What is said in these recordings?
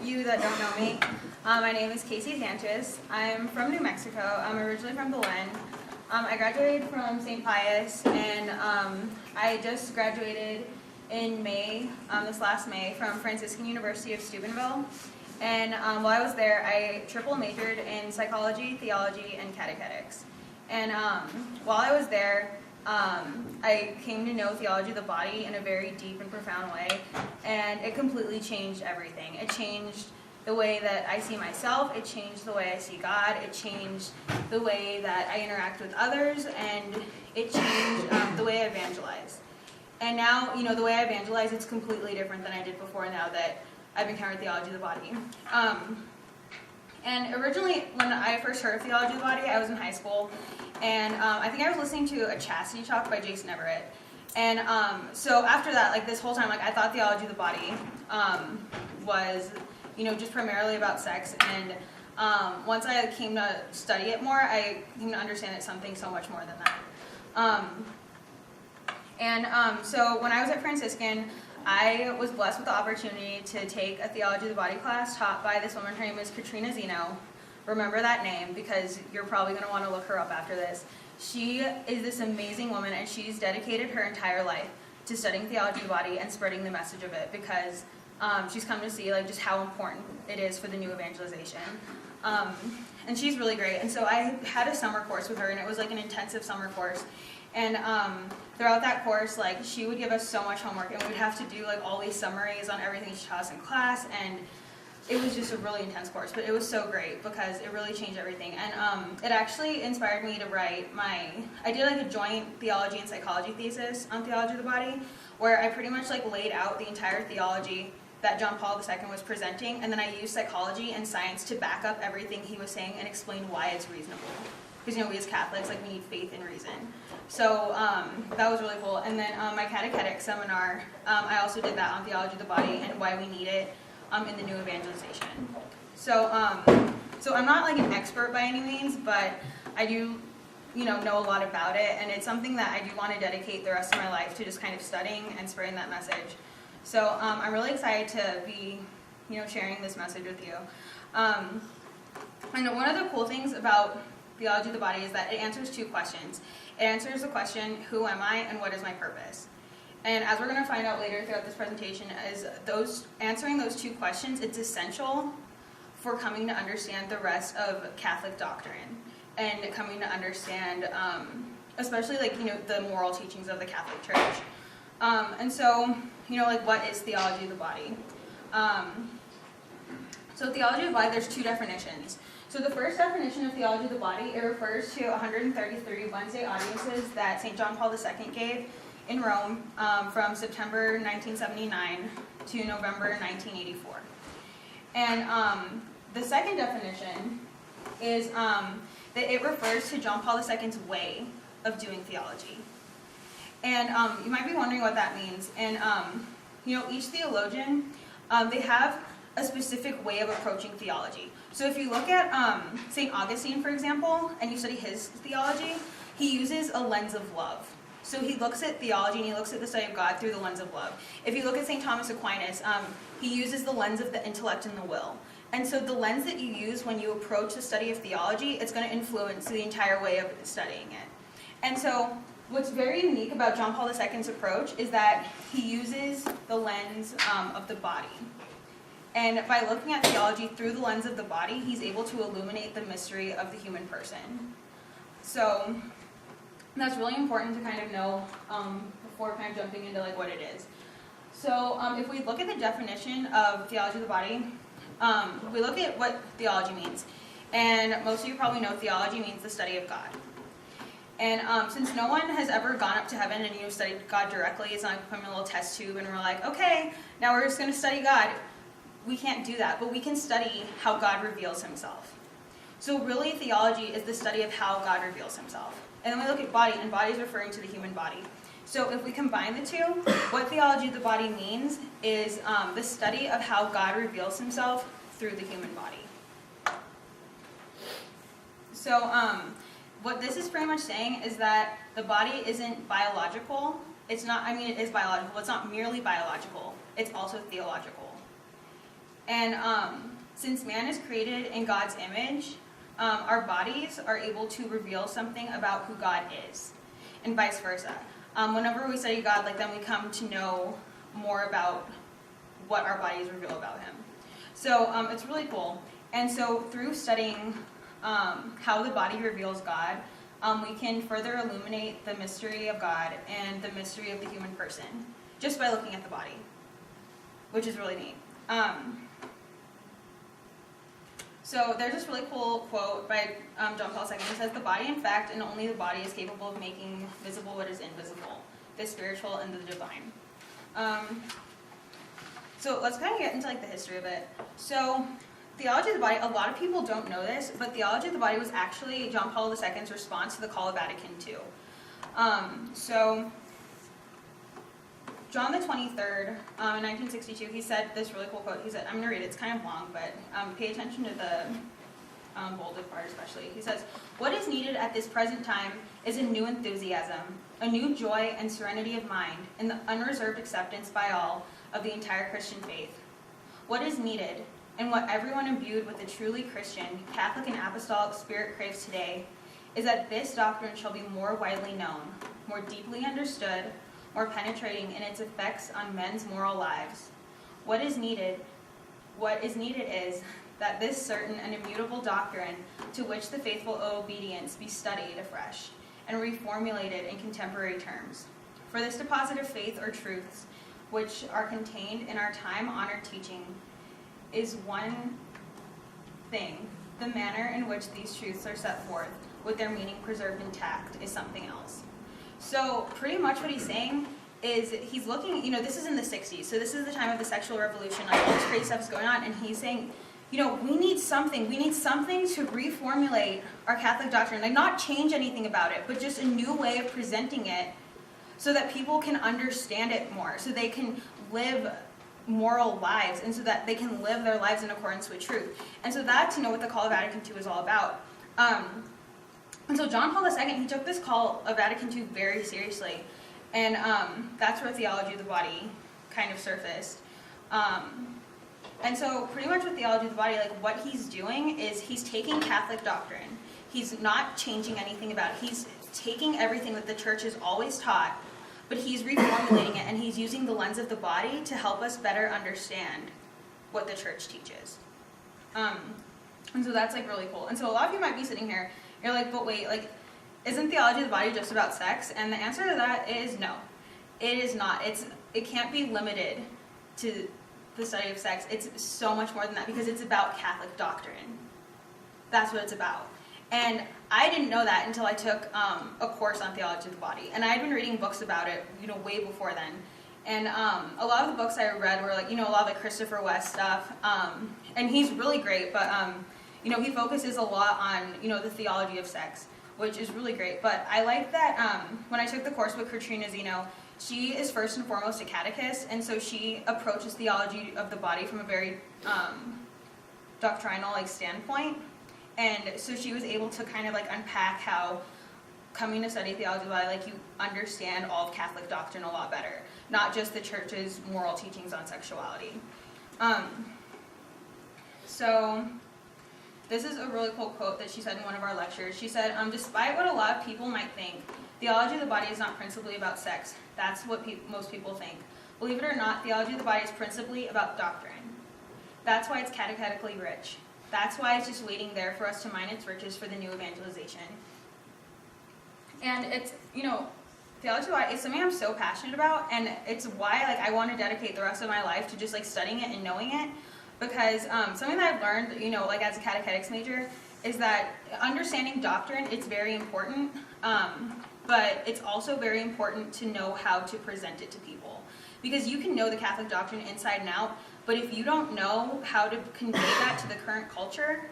you that don't know me, my name is Casie Sanchez. I'm from New Mexico. I'm originally from Belen. I graduated from St. Pius, and I just graduated in May, this last May, from Franciscan University of Steubenville. And while I was there, I triple majored in psychology, theology, and catechetics. And while I was there, I came to know theology of the body in a very deep and profound way, and it completely changed everything. It changed the way that I see myself, it changed the way I see God, it changed the way that I interact with others, and it changed the way I evangelize. And now, the way I evangelize, it's completely different than I did before now that I've encountered theology of the body. And originally, when I first heard of theology of the body, I was in high school, and I think I was listening to a chastity talk by Jason Everett. And so after that, this whole time, I thought theology of the body was, just primarily about sex. And once I came to study it more, I came to understand it's something so much more than that. So when I was at Franciscan, I was blessed with the opportunity to take a theology of the body class taught by this woman. Her name is Katrina Zeno. Remember that name because you're probably going to want to look her up after this. She is this amazing woman, and she's dedicated her entire life to studying theology of the body and spreading the message of it because she's come to see just how important it is for the new evangelization. And she's really great. And so I had a summer course with her, and it was an intensive summer course. And throughout that course, she would give us so much homework, and we would have to do all these summaries on everything she taught us in class, and it was just a really intense course, but it was so great because it really changed everything. And it actually inspired me to write I did a joint theology and psychology thesis on theology of the body, where I pretty much laid out the entire theology that John Paul II was presenting, and then I used psychology and science to back up everything he was saying and explain why it's reasonable. Because we as Catholics, we need faith and reason. So that was really cool. And then my catechetic seminar, I also did that on theology of the body and why we need it in the new evangelization. So I'm not an expert by any means, but I do know a lot about it, and it's something that I do want to dedicate the rest of my life to just kind of studying and spreading that message. So I'm really excited to be sharing this message with you. And one of the cool things about theology of the body is that it answers two questions. It answers the question, who am I and what is my purpose? And as we're going to find out later throughout this presentation, answering those two questions, it's essential for coming to understand the rest of Catholic doctrine and coming to understand, especially the moral teachings of the Catholic Church. And so, what is theology of the body? So theology of the body, there's two definitions. So the first definition of theology of the body, it refers to 133 Wednesday audiences that St. John Paul II gave in Rome from September 1979 to November 1984. And the second definition is that it refers to John Paul II's way of doing theology. And you might be wondering what that means. And each theologian, they have a specific way of approaching theology. So if you look at St. Augustine, for example, and you study his theology, he uses a lens of love. So he looks at theology and he looks at the study of God through the lens of love. If you look at St. Thomas Aquinas, he uses the lens of the intellect and the will. And so the lens that you use when you approach the study of theology, it's going to influence the entire way of studying it. And so what's very unique about John Paul II's approach is that he uses the lens of the body. And by looking at theology through the lens of the body, he's able to illuminate the mystery of the human person. So that's really important to kind of know before kind of jumping into what it is. So if we look at the definition of theology of the body, we look at what theology means. And most of you probably know theology means the study of God. And since no one has ever gone up to heaven and studied God directly, it's not becoming a little test tube and we're okay, now we're just going to study God. We can't do that, but we can study how God reveals himself. So really, theology is the study of how God reveals himself. And then we look at body, and body is referring to the human body. So if we combine the two, what theology of the body means is the study of how God reveals himself through the human body. So what this is pretty much saying is that the body isn't biological. It's not, it is biological, but it's not merely biological. It's also theological. And since man is created in God's image, our bodies are able to reveal something about who God is, and vice versa. Whenever we study God, then we come to know more about what our bodies reveal about him. So it's really cool. And so through studying how the body reveals God, we can further illuminate the mystery of God and the mystery of the human person just by looking at the body, which is really neat. So there's this really cool quote by John Paul II. It says, "The body, in fact, and only the body, is capable of making visible what is invisible, the spiritual and the divine." So let's kind of get into the history of it. So theology of the body, a lot of people don't know this, but theology of the body was actually John Paul II's response to the call of Vatican II. So John the 23rd, in 1962, he said this really cool quote. He said, I'm going to read it, it's kind of long, but pay attention to the bolded part especially. He says, "What is needed at this present time is a new enthusiasm, a new joy and serenity of mind, and the unreserved acceptance by all of the entire Christian faith. What is needed, and what everyone imbued with a truly Christian, Catholic and Apostolic spirit craves today, is that this doctrine shall be more widely known, more deeply understood, more penetrating in its effects on men's moral lives. What is needed is that this certain and immutable doctrine to which the faithful owe obedience be studied afresh and reformulated in contemporary terms. For this deposit of faith or truths, which are contained in our time-honored teaching, is one thing. The manner in which these truths are set forth, with their meaning preserved intact, is something else." So pretty much what he's saying is he's looking, this is in the 60s, so this is the time of the sexual revolution, all this crazy stuff is going on, and he's saying, we need something to reformulate our Catholic doctrine, not change anything about it, but just a new way of presenting it so that people can understand it more, so they can live moral lives, and so that they can live their lives in accordance with truth. And so that's, what the call of Vatican II is all about. And so John Paul II, he took this call of Vatican II very seriously, and that's where theology of the body kind of surfaced. And so pretty much with theology of the body, what he's doing is he's taking Catholic doctrine. He's not changing anything about it. He's taking everything that the church has always taught, but he's reformulating it, and he's using the lens of the body to help us better understand what the church teaches. And so that's really cool. And so a lot of you might be sitting here, you're like, but wait, isn't theology of the body just about sex? And the answer to that is no. It is not. It can't be limited to the study of sex. It's so much more than that, because it's about Catholic doctrine. That's what it's about. And I didn't know that until I took a course on theology of the body. And I had been reading books about it, way before then. And a lot of the books I read were a lot of Christopher West stuff. And he's really great, but he focuses a lot on, the theology of sex, which is really great. But I like that when I took the course with Katrina Zeno, she is first and foremost a catechist, and so she approaches theology of the body from a very doctrinal standpoint. And so she was able to kind of unpack how coming to study theology of the body, you understand all of Catholic doctrine a lot better, not just the church's moral teachings on sexuality. So this is a really cool quote that she said in one of our lectures. She said, "Despite what a lot of people might think, theology of the body is not principally about sex. That's what most people think. Believe it or not, theology of the body is principally about doctrine. That's why it's catechetically rich. That's why it's just waiting there for us to mine its riches for the new evangelization." And it's, theology of the body is something I'm so passionate about, and it's why I want to dedicate the rest of my life to just studying it and knowing it, because something that I've learned, as a catechetics major, is that understanding doctrine, it's very important, but it's also very important to know how to present it to people. Because you can know the Catholic doctrine inside and out, but if you don't know how to convey that to the current culture,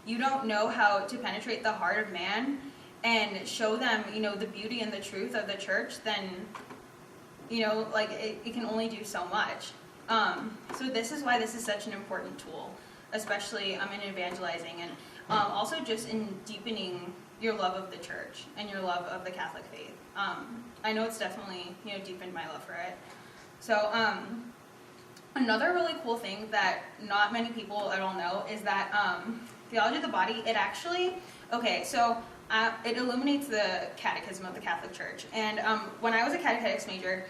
you don't know how to penetrate the heart of man and show them, the beauty and the truth of the church, then, it can only do so much. So this is why this is such an important tool, especially in evangelizing, and also just in deepening your love of the church and your love of the Catholic faith. I know it's definitely, deepened my love for it. So, Another really cool thing that not many people at all know is that theology of the body, it actually, it illuminates the Catechism of the Catholic Church. And when I was a catechetics major,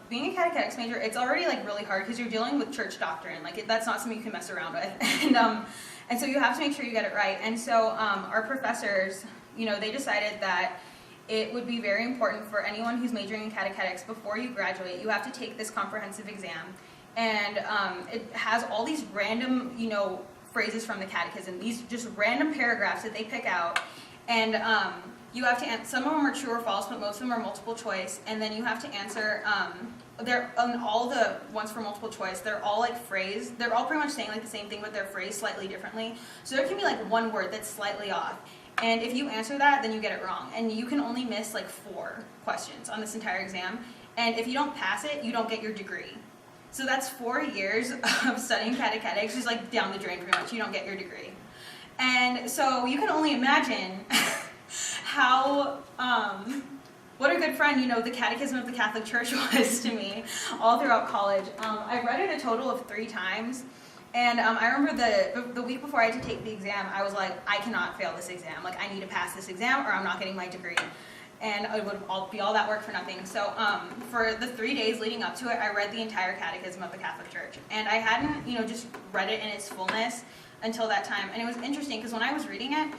being a catechetics major, it's already like really hard because you're dealing with church doctrine. Like that's not something you can mess around with. And so you have to make sure you get it right. And so our professors, they decided that it would be very important for anyone who's majoring in catechetics, before you graduate, you have to take this comprehensive exam. And it has all these random, phrases from the Catechism, these just random paragraphs that they pick out. And you have to answer, some of them are true or false, but most of them are multiple choice. And then you have to answer, all the ones for multiple choice, they're all like phrased, they're all pretty much saying like the same thing, but they're phrased slightly differently. So there can be like one word that's slightly off. And if you answer that, then you get it wrong. And you can only miss like 4 questions on this entire exam. And if you don't pass it, you don't get your degree. So that's 4 years of studying catechetics, just like down the drain pretty much. You don't get your degree. And so you can only imagine how, what a good friend, the Catechism of the Catholic Church was to me all throughout college. I read it a total of 3 times. And I remember the week before I had to take the exam, I was like, I cannot fail this exam. Like, I need to pass this exam or I'm not getting my degree. And it would be all that work for nothing. So for the 3 days leading up to it, I read the entire Catechism of the Catholic Church. And I hadn't, just read it in its fullness until that time. And it was interesting because when I was reading it,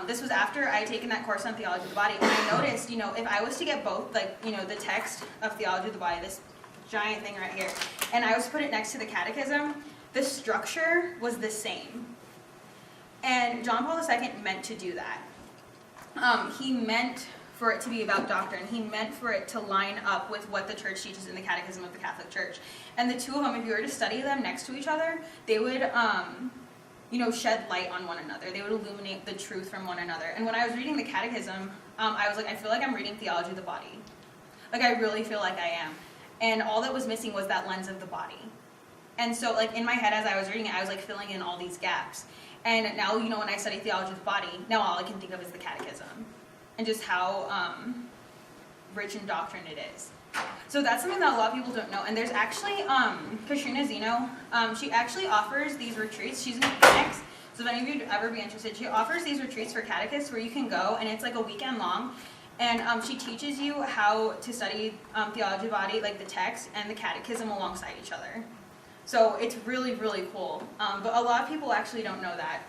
this was after I had taken that course on Theology of the Body. And I noticed, if I was to get both, like, the text of Theology of the Body, this giant thing right here, and I was to put it next to the Catechism, the structure was the same. And John Paul II meant to do that. He meant for it to be about doctrine. He meant for it to line up with what the church teaches in the Catechism of the Catholic Church. And the two of them, if you were to study them next to each other, they would, shed light on one another. They would illuminate the truth from one another. And when I was reading the Catechism, I was like, I feel like I'm reading Theology of the Body. Like, I really feel like I am. And all that was missing was that lens of the body. And so, like, in my head as I was reading it, I was, like, filling in all these gaps. And now, when I study Theology of the Body, now all I can think of is the Catechism. And just how rich in doctrine it is. So that's something that a lot of people don't know. And there's actually, Katrina Zeno, she actually offers these retreats. She's in Phoenix, so if any of you would ever be interested, she offers these retreats for catechists where you can go, and it's like a weekend long. And she teaches you how to study Theology of the Body, like the text, and the Catechism alongside each other. So it's really, really cool. But a lot of people actually don't know that.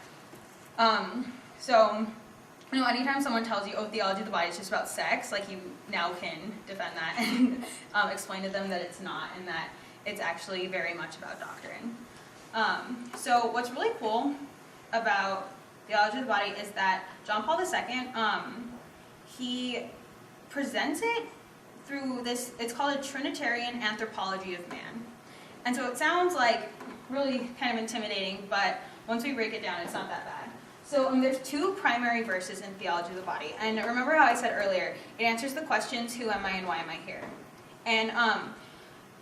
Anytime someone tells you, Theology of the Body is just about sex, like, you now can defend that and explain to them that it's not, and that it's actually very much about doctrine. So what's really cool about Theology of the Body is that John Paul II, he presents it through this, it's called a Trinitarian anthropology of man. And so it sounds like really kind of intimidating, but once we break it down, it's not that bad. So there's 2 primary verses in Theology of the Body. And remember how I said earlier, it answers the questions, who am I and why am I here? And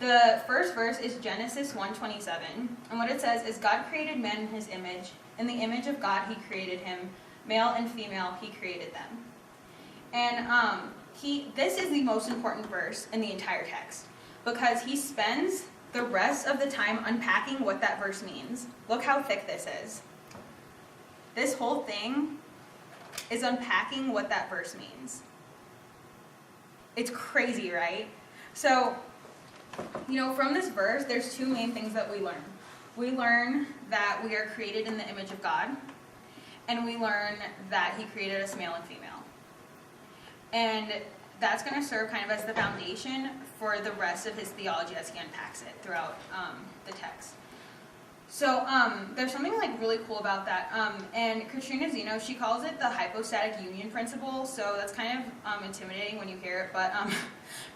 the first verse is Genesis 1:27. And what it says is, God created man in his image. In the image of God he created him. Male and female he created them. And this is the most important verse in the entire text, because he spends the rest of the time unpacking what that verse means. Look how thick this is. This whole thing is unpacking what that verse means. It's crazy, right? So, from this verse, there's 2 main things that we learn. We learn that we are created in the image of God, and we learn that he created us male and female. And that's going to serve kind of as the foundation for the rest of his theology as he unpacks it throughout the text. So there's something like really cool about that. And Katrina Zeno, she calls it the hypostatic union principle. So that's kind of intimidating when you hear it, but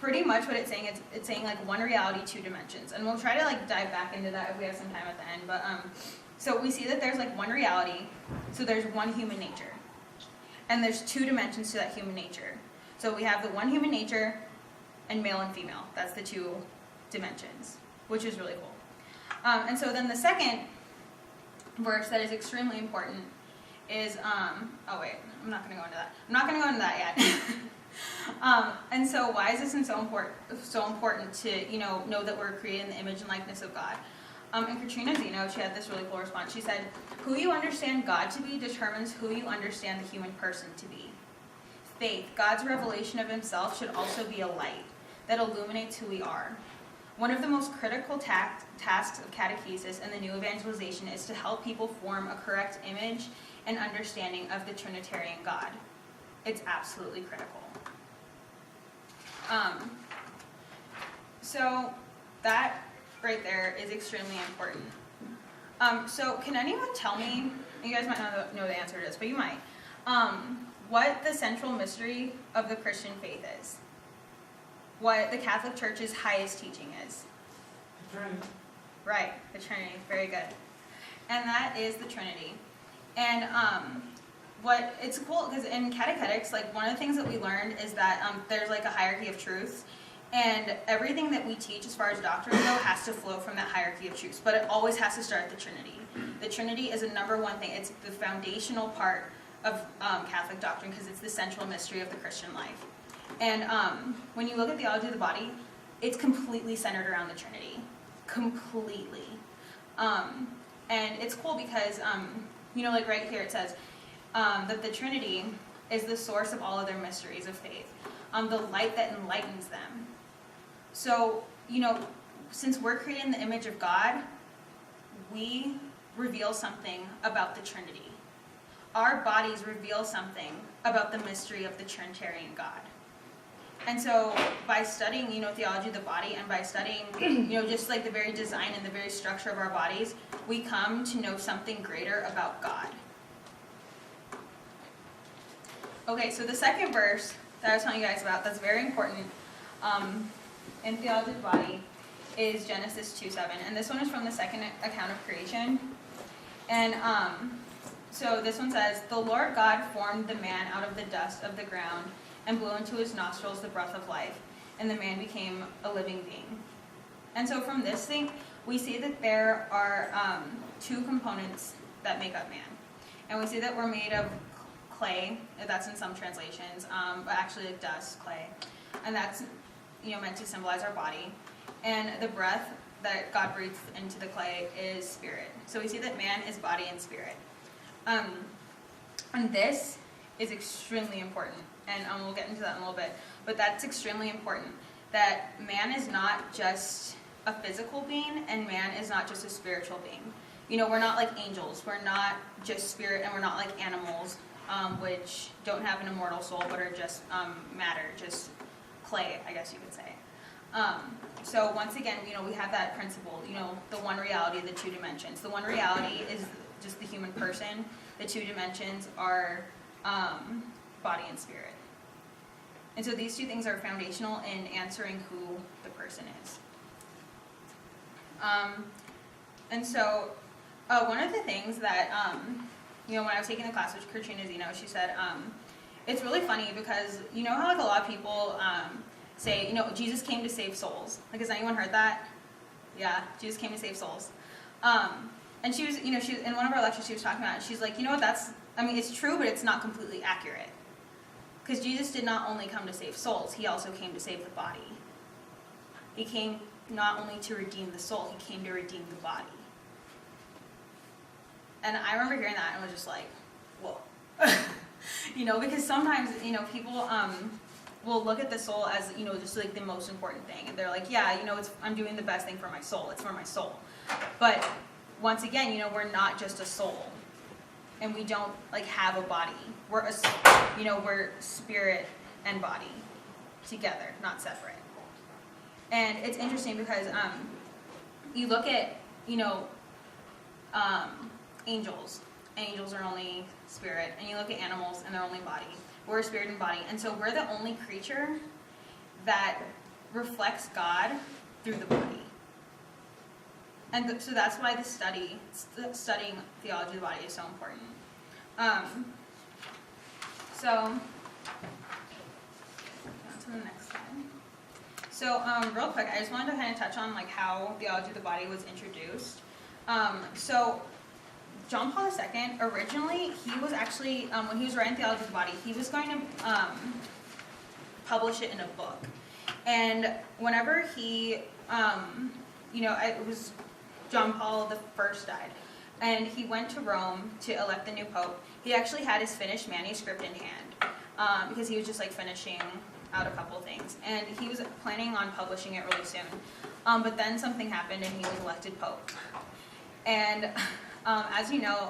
pretty much what it's saying is it's saying like one reality, 2 dimensions. And we'll try to like dive back into that if we have some time at the end. But so we see that there's like one reality. So there's one human nature, and there's 2 dimensions to that human nature. So we have the one human nature and male and female. That's the 2 dimensions, which is really cool. And so then the second verse that is extremely important is, I'm not going to go into that. I'm not going to go into that yet. And so why is this so important to, know that we're created in the image and likeness of God? And Katrina Zeno, she had this really cool response. She said, "Who you understand God to be determines who you understand the human person to be. Faith, God's revelation of himself, should also be a light that illuminates who we are. One of the most critical tasks of catechesis and the new evangelization is to help people form a correct image and understanding of the Trinitarian God. It's absolutely critical." So that right there is extremely important. So can anyone tell me, you guys might not know the answer to this, but you might, what the central mystery of the Christian faith is? What the Catholic Church's highest teaching is? The Trinity. Right, the Trinity. Very good. And that is the Trinity. And it's cool because in catechetics, like one of the things that we learned is that there's like a hierarchy of truths, and everything that we teach as far as doctrine though has to flow from that hierarchy of truths, but it always has to start at the Trinity. The Trinity is a number one thing. It's the foundational part of Catholic doctrine because it's the central mystery of the Christian life. And when you look at Theology of the Body, it's completely centered around the Trinity. Completely. And it's cool because, like right here it says that the Trinity is the source of all other mysteries of faith, the light that enlightens them. So, since we're created in the image of God, we reveal something about the Trinity. Our bodies reveal something about the mystery of the Trinitarian God. And so by studying, theology of the body, and by studying, just like the very design and the very structure of our bodies, we come to know something greater about God. Okay, so the second verse that I was telling you guys about that's very important in theology of the body is Genesis 2:7. And this one is from the second account of creation. And so this one says, "The Lord God formed the man out of the dust of the ground and blew into his nostrils the breath of life, and the man became a living being." And so from this thing, we see that there are two components that make up man. And we see that we're made of clay, that's in some translations, but actually like dust, clay. And that's meant to symbolize our body. And the breath that God breathes into the clay is spirit. So we see that man is body and spirit. And this is extremely important. And we'll get into that in a little bit. But that's extremely important, that man is not just a physical being, and man is not just a spiritual being. We're not like angels. We're not just spirit, and we're not like animals, which don't have an immortal soul, but are just matter, just clay, I guess you could say. So once again, we have that principle, the one reality, the two dimensions. The one reality is just the human person. The two dimensions are body and spirit. And so these two things are foundational in answering who the person is. And so one of the things that, when I was taking the class with Katrina Zeno, she said, it's really funny because how like a lot of people say, Jesus came to save souls. Like, has anyone heard that? Yeah, Jesus came to save souls. And she was, she in one of our lectures, she was talking about it. She's like, it's true, but it's not completely accurate. Because Jesus did not only come to save souls, he also came to save the body. He came not only to redeem the soul, he came to redeem the body. And I remember hearing that and was just like, whoa. Because sometimes, people will look at the soul as, just like the most important thing. And they're like, yeah, I'm doing the best thing for my soul. It's for my soul. But once again, we're not just a soul. And we don't have a body. We're we're spirit and body together, not separate. And it's interesting because you look at angels. Angels are only spirit, and you look at animals and they're only body. We're spirit and body, and so we're the only creature that reflects God through the body. And so that's why studying theology of the body is so important. So, on to the next slide. So, real quick, I just wanted to kind of touch on how theology of the body was introduced. So, John Paul II, originally, he was actually, when he was writing Theology of the Body, he was going to publish it in a book. And whenever he, it was John Paul I died, and he went to Rome to elect the new pope. He actually had his finished manuscript in hand because he was just like finishing out a couple things, and he was planning on publishing it really soon. But then something happened, and he was elected pope. And as you know,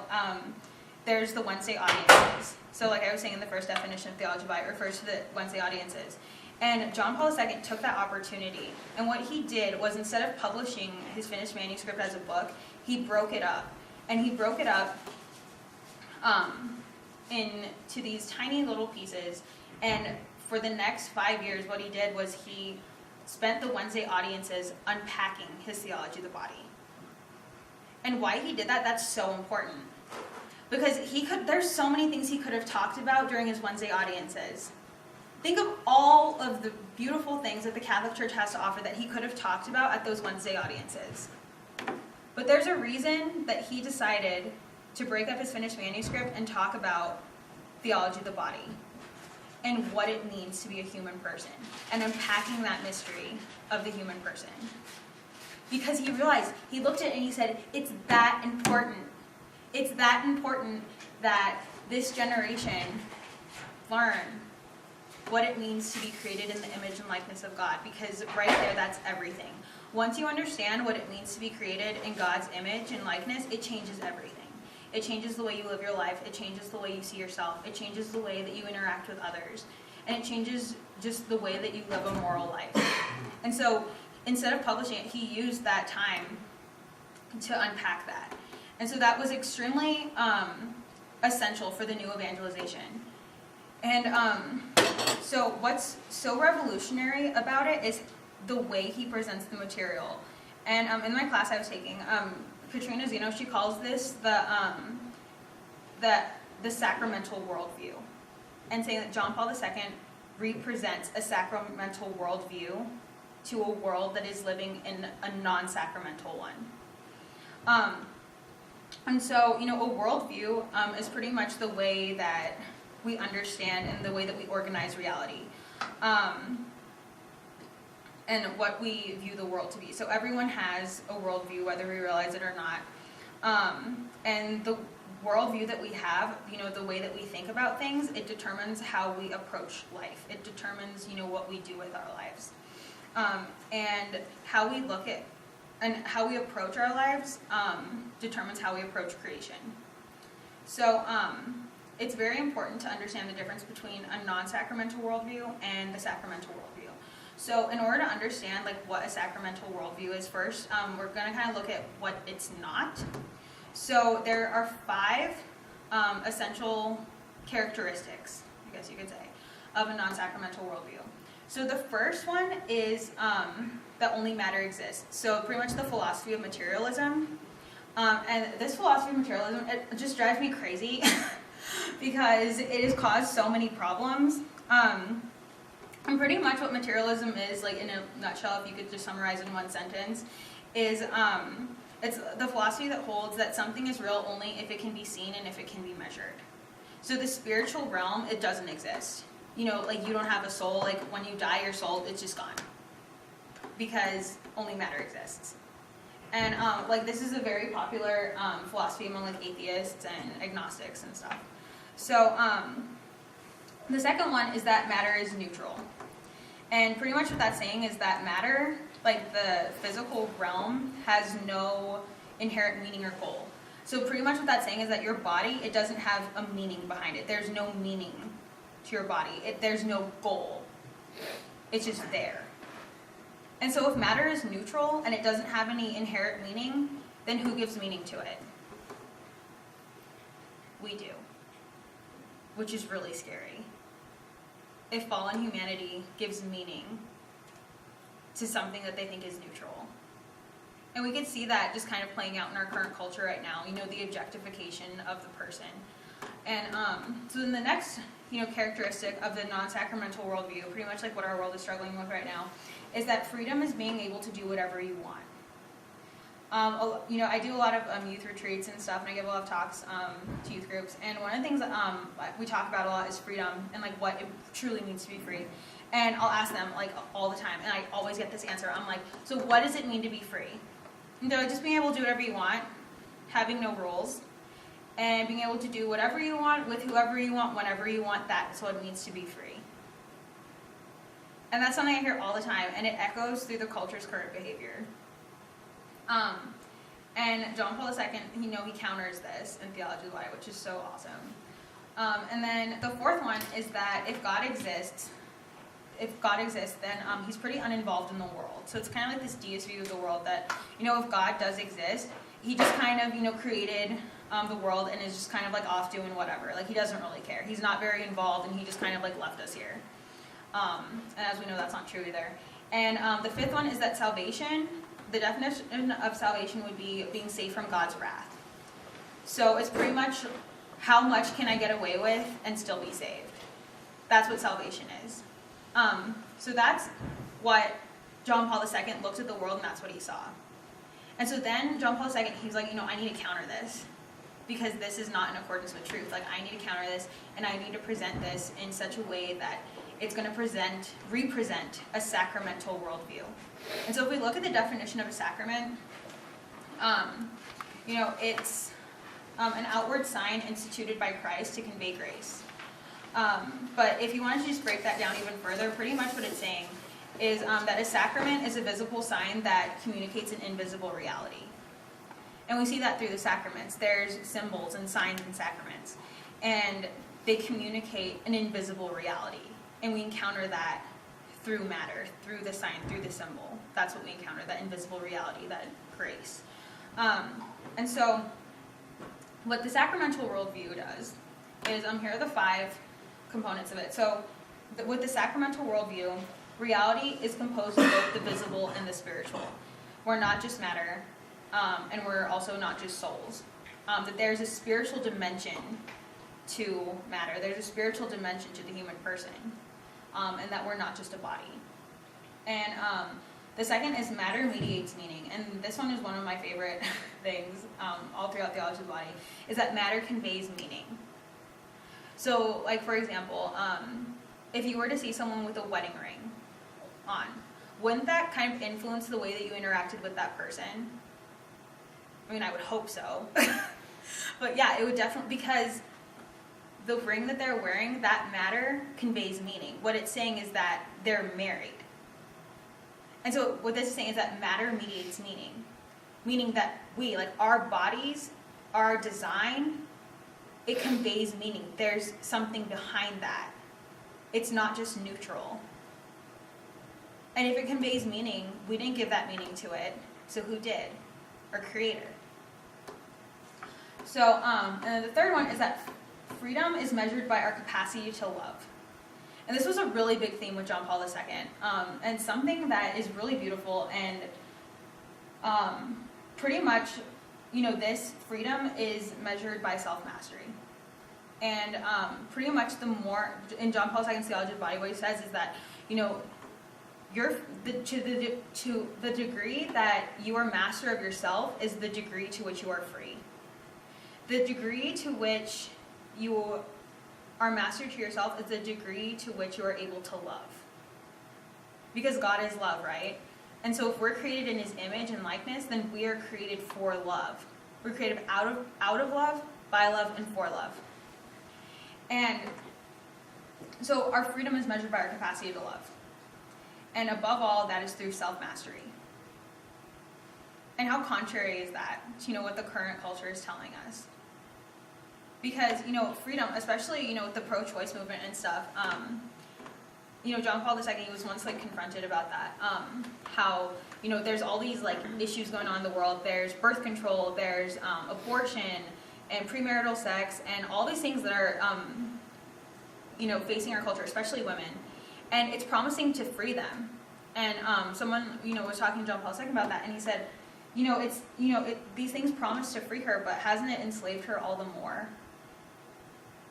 there's the Wednesday audiences. So like I was saying in the first definition of theology, it refers to the Wednesday audiences. And John Paul II took that opportunity, and what he did was, instead of publishing his finished manuscript as a book, he broke it up. And he broke it up into these tiny little pieces. And for the next 5 years, what he did was he spent the Wednesday audiences unpacking his theology of the body. And why he did that, that's so important. Because there's so many things he could have talked about during his Wednesday audiences. Think of all of the beautiful things that the Catholic Church has to offer that he could have talked about at those Wednesday audiences. But there's a reason that he decided to break up his finished manuscript and talk about theology of the body and what it means to be a human person, and unpacking that mystery of the human person. Because he realized, he looked at it and he said, it's that important. It's that important that this generation learn what it means to be created in the image and likeness of God, because right there, that's everything. Once you understand what it means to be created in God's image and likeness, it changes everything. It changes the way you live your life. It changes the way you see yourself. It changes the way that you interact with others. And it changes just the way that you live a moral life. And so instead of publishing it, he used that time to unpack that. And so that was extremely essential for the new evangelization. And so what's so revolutionary about it is the way he presents the material. And in my class I was taking, Katrina Zeno, she calls this the sacramental worldview, and saying that John Paul II represents a sacramental worldview to a world that is living in a non-sacramental one. And so, a worldview is pretty much the way that we understand and the way that we organize reality. And what we view the world to be. So everyone has a worldview, whether we realize it or not. And the worldview that we have, the way that we think about things, it determines how we approach life. It determines, what we do with our lives. And how we look at and how we approach our lives determines how we approach creation. So it's very important to understand the difference between a non-sacramental worldview and the sacramental worldview. So in order to understand what a sacramental worldview is first, we're going to kind of look at what it's not. So there are 5 essential characteristics, I guess you could say, of a non-sacramental worldview. So the first one is that only matter exists. So pretty much the philosophy of materialism. And this philosophy of materialism, it just drives me crazy because it has caused so many problems. And pretty much what materialism is, in a nutshell, if you could just summarize in one sentence, is it's the philosophy that holds that something is real only if it can be seen and if it can be measured. So the spiritual realm, it doesn't exist. You don't have a soul. When you die, your soul, it's just gone. Because only matter exists. And this is a very popular philosophy among atheists and agnostics and stuff. So the second one is that matter is neutral. And pretty much what that's saying is that matter, the physical realm, has no inherent meaning or goal. So pretty much what that's saying is that your body, it doesn't have a meaning behind it. There's no meaning to your body. There's no goal. It's just there. And so if matter is neutral and it doesn't have any inherent meaning, then who gives meaning to it? We do. Which is really scary. If fallen humanity gives meaning to something that they think is neutral. And we could see that just kind of playing out in our current culture right now, the objectification of the person. And so then the next, characteristic of the non-sacramental worldview, pretty much what our world is struggling with right now, is that freedom is being able to do whatever you want. I do a lot of youth retreats and stuff, and I give a lot of talks to youth groups. And one of the things that we talk about a lot is freedom and what it truly means to be free. And I'll ask them, like, all the time, and I always get this answer. I'm like, so what does it mean to be free? And they're like, just being able to do whatever you want, having no rules, and being able to do whatever you want, with whoever you want, whenever you want. That's what it means to be free. And that's something I hear all the time, and it echoes through the culture's current behavior. And John Paul II, he counters this in Theology of the Body, which is so awesome. And then the fourth one is that if God exists, then he's pretty uninvolved in the world. So it's kind of like this deist view of the world that, if God does exist, he just kind of, created the world and is just kind of like off doing whatever. Like, he doesn't really care. He's not very involved, and he just kind of like left us here. And as we know, that's not true either. And the fifth one is that salvation, the definition of salvation would be being saved from God's wrath. So it's pretty much how much can I get away with and still be saved. That's what salvation is. So that's what John Paul II looked at the world, and that's what he saw. And so then John Paul II, he was like, I need to counter this, because this is not in accordance with truth. Like, I need to counter this, and I need to present this in such a way that it's going to represent a sacramental worldview. And so if we look at the definition of a sacrament, it's an outward sign instituted by Christ to convey grace. But if you wanted to just break that down even further, pretty much what it's saying is that a sacrament is a visible sign that communicates an invisible reality. And we see that through the sacraments. There's symbols and signs in sacraments, and they communicate an invisible reality. And we encounter that through matter, through the sign, through the symbol. That's what we encounter, that invisible reality, that grace. And so what the sacramental worldview does is, here are the 5 components of it. So with the sacramental worldview, reality is composed of both the visible and the spiritual. We're not just matter, and we're also not just souls. That there's a spiritual dimension to matter. There's a spiritual dimension to the human person, and that we're not just a body. And the second is matter mediates meaning, and this one is one of my favorite things all throughout Theology of the Body, is that matter conveys meaning. So, like, for example, if you were to see someone with a wedding ring on, wouldn't that kind of influence the way that you interacted with that person? I mean, I would hope so. But yeah, it would definitely, because the ring that they're wearing, that matter conveys meaning. What it's saying is that they're married. And so what this is saying is that matter mediates meaning. Meaning that we, like our bodies, our design, it conveys meaning. There's something behind that. It's not just neutral. And if it conveys meaning, we didn't give that meaning to it. So who did? Our Creator. So, and then the third one is that freedom is measured by our capacity to love. And this was a really big theme with John Paul II. And something that is really beautiful, and pretty much, this freedom is measured by self-mastery. And pretty much the more, in John Paul II's Theology of the Body, what he says is that, to the degree that you are master of yourself is the degree to which you are free. The degree to which you are master to yourself is the degree to which you are able to love. Because God is love, right? And so if we're created in His image and likeness, then we are created for love. We're created out of love, by love, and for love. And so our freedom is measured by our capacity to love. And above all, that is through self-mastery. And how contrary is that to, what the current culture is telling us? Because, freedom, especially, with the pro-choice movement and stuff, John Paul II, he was once, confronted about that. How, there's all these, issues going on in the world. There's birth control, there's abortion, and premarital sex, and all these things that are, facing our culture, especially women. And it's promising to free them. And someone, was talking to John Paul II about that, and he said, these things promise to free her, but hasn't it enslaved her all the more?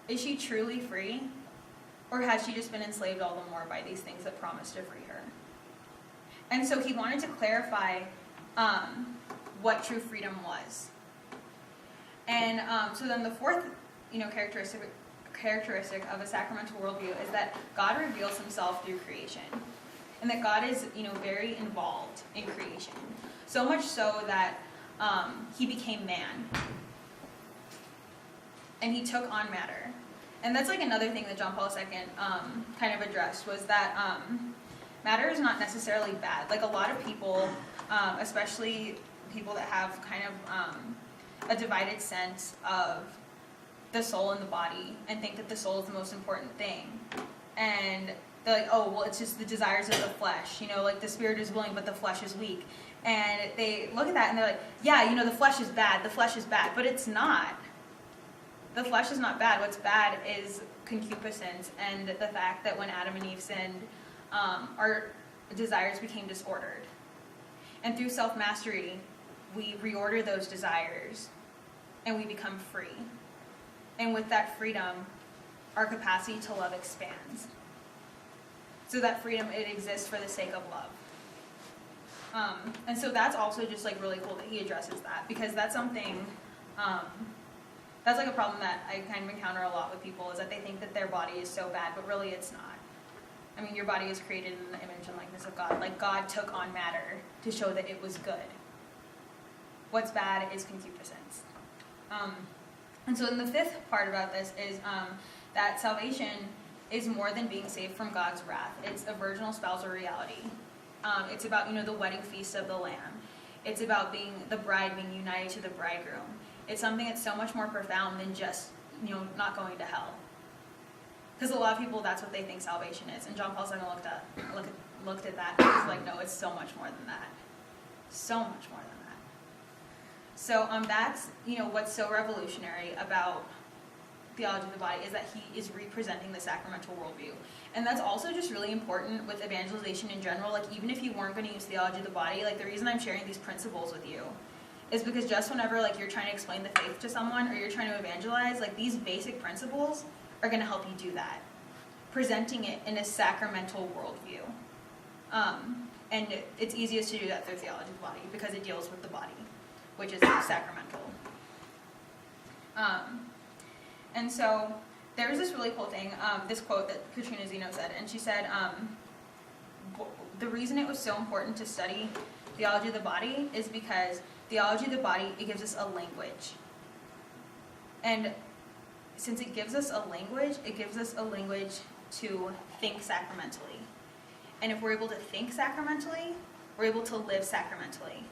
Is she truly free? Or has she just been enslaved all the more by these things that promise to free her? And so he wanted to clarify what true freedom was. And so then the fourth, characteristic of a sacramental worldview is that God reveals himself through creation. And that God is, very involved in creation. So much so that he became man. And he took on matter. And that's like another thing that John Paul II kind of addressed, was that matter is not necessarily bad. Like a lot of people, especially people that have kind of a divided sense of the soul and the body, and think that the soul is the most important thing. And they're like, oh, well, it's just the desires of the flesh. Like the spirit is willing, but the flesh is weak. And they look at that and they're like, yeah, the flesh is bad. The flesh is bad. But it's not. The flesh is not bad. What's bad is concupiscence and the fact that when Adam and Eve sinned, our desires became disordered. And through self-mastery, we reorder those desires and we become free. And with that freedom, our capacity to love expands. So that freedom, it exists for the sake of love. And so that's also just like really cool that he addresses that, because that's something, that's like a problem that I kind of encounter a lot with people, is that they think that their body is so bad, but really it's not. I mean, your body is created in the image and likeness of God. Like God took on matter to show that it was good. What's bad is concupiscence. And so then the fifth part about this is that salvation is more than being saved from God's wrath. It's a virginal spousal reality. It's about, the wedding feast of the Lamb. It's about being the bride being united to the bridegroom. It's something that's so much more profound than just, not going to hell. Because a lot of people, that's what they think salvation is. And John Paul II looked at that and was like, no, it's so much more than that. So much more than that. So that's, what's so revolutionary about theology of the body, is that he is representing the sacramental worldview. And that's also just really important with evangelization in general. Like, even if you weren't going to use theology of the body, like, the reason I'm sharing these principles with you is because just whenever, like, you're trying to explain the faith to someone or you're trying to evangelize, like, these basic principles are going to help you do that. Presenting it in a sacramental worldview. And it's easiest to do that through theology of the body because it deals with the body, which is sacramental. And so there was this really cool thing, this quote that Katrina Zeno said, and she said, the reason it was so important to study theology of the body is because theology of the body, it gives us a language. And since it gives us a language to think sacramentally. And if we're able to think sacramentally, we're able to live sacramentally.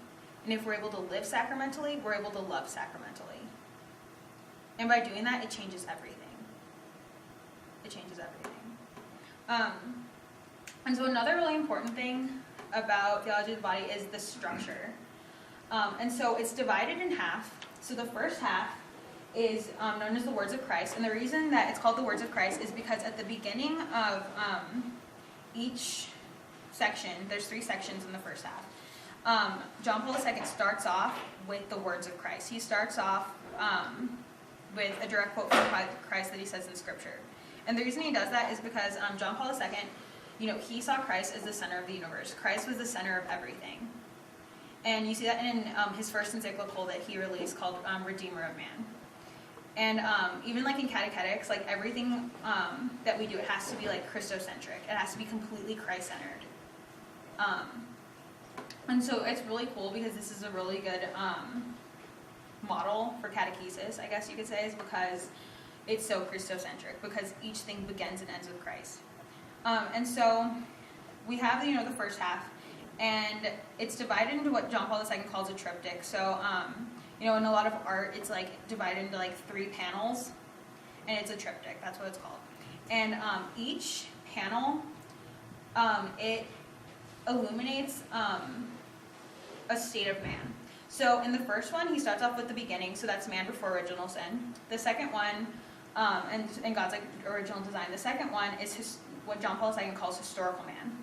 And if we're able to live sacramentally, we're able to love sacramentally. And by doing that, it changes everything. It changes everything. And so another really important thing about theology of the body is the structure. And so it's divided in half. So the first half is known as the words of Christ. And the reason that it's called the words of Christ is because at the beginning of each section, there's 3 sections in the first half. John Paul II starts off with the words of Christ. He starts off with a direct quote from Christ that he says in Scripture. And the reason he does that is because John Paul II, he saw Christ as the center of the universe. Christ was the center of everything. And you see that in his first encyclical that he released called Redeemer of Man. And even like in catechetics, like everything that we do, it has to be like Christocentric. It has to be completely Christ-centered. And so it's really cool because this is a really good model for catechesis, I guess you could say, is because it's so Christocentric, because each thing begins and ends with Christ. And so we have, the first half, and it's divided into what John Paul II calls a triptych. So, in a lot of art, it's like divided into like 3 panels, and it's a triptych. That's what it's called. And each panel, it illuminates a state of man. So in the first one, he starts off with the beginning, so that's man before original sin. The second one, and God's like original design. The second one is what John Paul II calls historical man.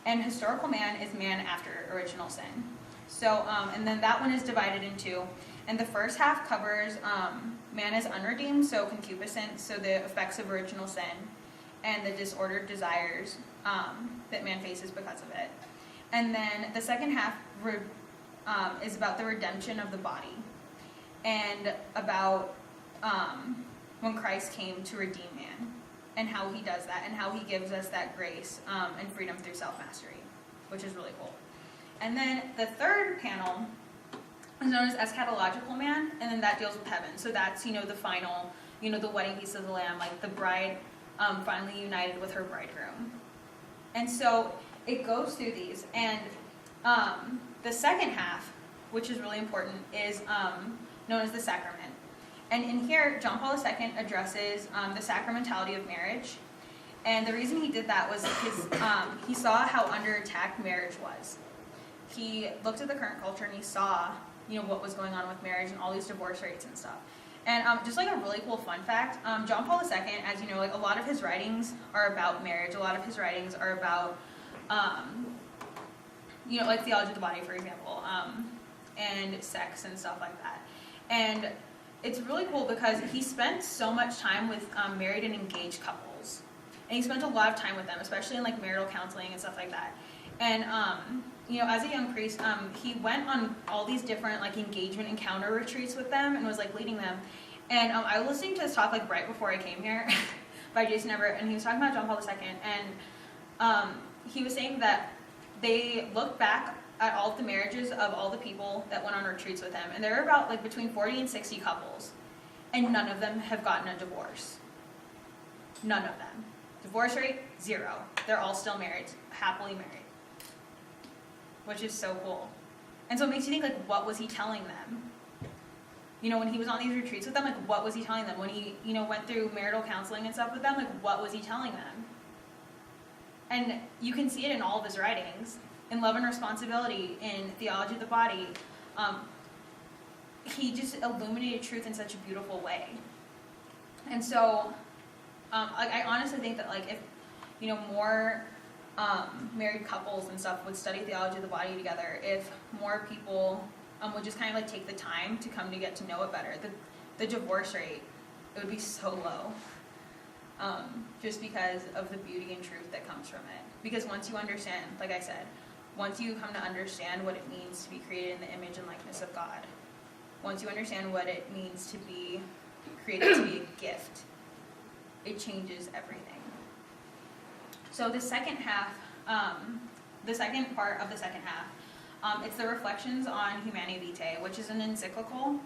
And historical man is man after original sin. So, and then that one is divided into, and the first half covers man as unredeemed, so concupiscence, so the effects of original sin, and the disordered desires that man faces because of it. And then the second half is about the redemption of the body, and about when Christ came to redeem man, and how he does that, and how he gives us that grace and freedom through self-mastery, which is really cool. And then the third panel is known as eschatological man, and then that deals with heaven. So that's, the final, the wedding feast of the Lamb, like the bride finally united with her bridegroom. And so it goes through these. And the second half, which is really important, is known as the sacrament. And in here, John Paul II addresses the sacramentality of marriage. And the reason he did that was because he saw how under attack marriage was. He looked at the current culture and he saw, what was going on with marriage and all these divorce rates and stuff. And just like a really cool fun fact, John Paul II, as you know, like a lot of his writings are about marriage. A lot of his writings are about, like Theology of the Body, for example, and sex and stuff like that. And it's really cool because he spent so much time with married and engaged couples. And he spent a lot of time with them, especially in like marital counseling and stuff like that. And, as a young priest, he went on all these different like engagement encounter retreats with them and was like leading them. And I was listening to his talk like right before I came here by Jason Everett, and he was talking about John Paul II. And he was saying that they looked back at all of the marriages of all the people that went on retreats with him. And there were about like between 40 and 60 couples. And none of them have gotten a divorce. None of them. Divorce rate, 0. They're all still married, happily married. Which is so cool. And so it makes you think, like, what was he telling them? When he was on these retreats with them, like, what was he telling them? When he, went through marital counseling and stuff with them, like, what was he telling them? And you can see it in all of his writings. In Love and Responsibility, in Theology of the Body, he just illuminated truth in such a beautiful way. And so, I honestly think that, like, if, more married couples and stuff would study Theology of the Body together, if more people would just kind of like take the time to come to get to know it better, the divorce rate, it would be so low, just because of the beauty and truth that comes from it. Because once you understand, like I said, once you come to understand what it means to be created in the image and likeness of God, once you understand what it means to be created to be a gift, it changes everything. So the second half, the second part of the second half, it's the Reflections on Humanae Vitae, which is an encyclical,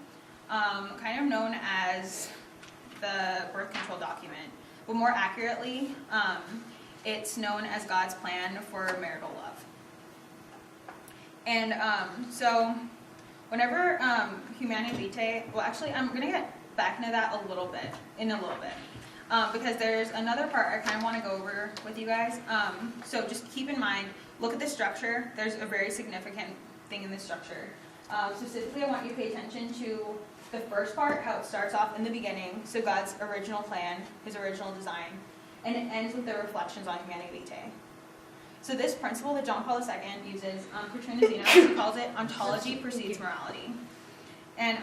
kind of known as the birth control document. But more accurately, it's known as God's plan for marital love. And so whenever Humanae Vitae, well actually I'm going to get back into that a little bit, because there's another part I kind of want to go over with you guys. So just keep in mind, look at the structure. There's a very significant thing in the structure. Specifically, I want you to pay attention to the first part, how it starts off in the beginning, so God's original plan, his original design, and it ends with the reflections on Humanae Vitae. So this principle that John Paul II uses, Catherine Zeno, he calls it ontology precedes morality. And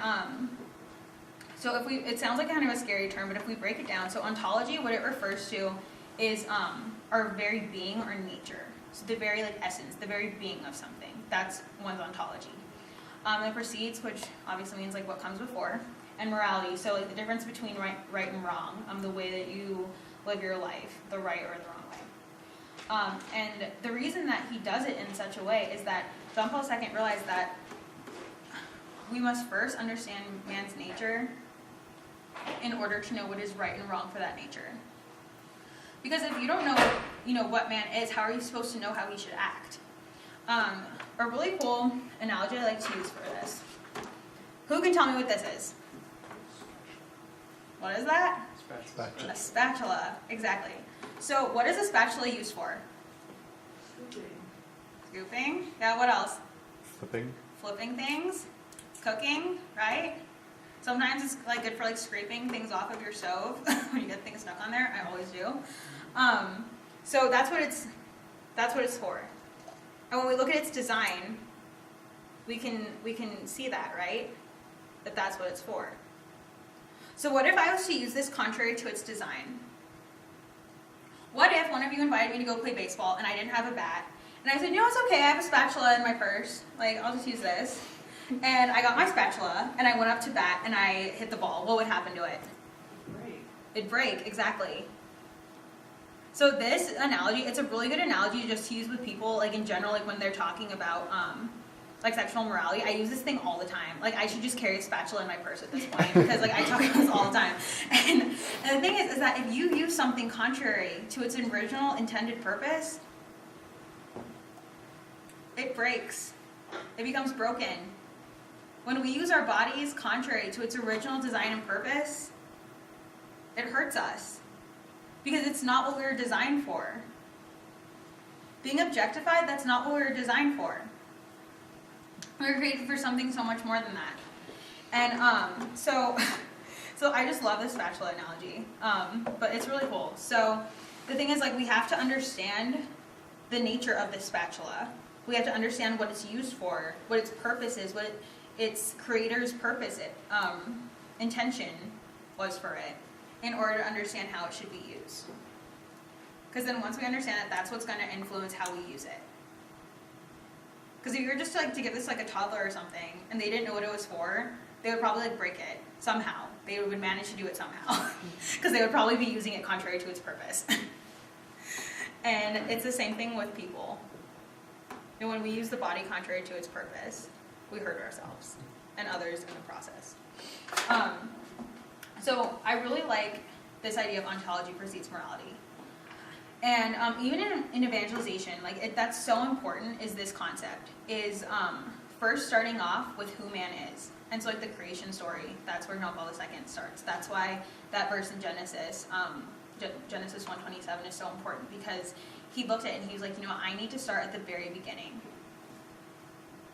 so it sounds like kind of a scary term, but if we break it down, so ontology, what it refers to is our very being or nature. So the very essence, the very being of something. That's one's ontology. It precedes, which obviously means what comes before, and morality. So the difference between right and wrong, the way that you live your life, the right or the wrong way. And the reason that he does it in such a way is that John Paul II realized that we must first understand man's nature in order to know what is right and wrong for that nature. Because if you don't know, what man is, how are you supposed to know how he should act? A really cool analogy I like to use for this. Who can tell me what this is? What is that? Spatula. A spatula, exactly. So what is a spatula used for? Scooping. Yeah, what else? Flipping things. Cooking, right? Sometimes it's good for scraping things off of your stove when you get things stuck on there. I always do. So that's what it's for. And when we look at its design, we can see that, right? That's what it's for. So what if I was to use this contrary to its design? What if one of you invited me to go play baseball and I didn't have a bat? And I said, it's okay, I have a spatula in my purse. I'll just use this. And I got my spatula and I went up to bat and I hit the ball. What would happen to it? It'd break, exactly. So this analogy, it's a really good analogy just to use with people, like in general, like when they're talking about like sexual morality. I use this thing all the time. Like I should just carry a spatula in my purse at this point because like I talk about this all the time. And the thing is that if you use something contrary to its original intended purpose, it breaks. It becomes broken. When we use our bodies contrary to its original design and purpose, it hurts us because it's not what we were designed for. Being objectified, that's not what we were designed for. We were created for something so much more than that. And so I just love this spatula analogy, but it's really cool. So the thing is, like, we have to understand the nature of this spatula. We have to understand what it's used for, what its purpose is, what its creator's purpose, intention was for it, in order to understand how it should be used. Because then once we understand that, that's what's going to influence how we use it. Because if you were just to give this like a toddler or something, and they didn't know what it was for, they would probably like break it somehow. They would manage to do it somehow. Because they would probably be using it contrary to its purpose. And it's the same thing with people. And when we use the body contrary to its purpose, we hurt ourselves and others in the process. So I really like this idea of ontology precedes morality. And even in evangelization, like that's so important is this concept, is first starting off with who man is. And so like the creation story, that's where John Paul II starts. That's why that verse in Genesis, Genesis 1:27 is so important, because he looked at it and he was like, I need to start at the very beginning.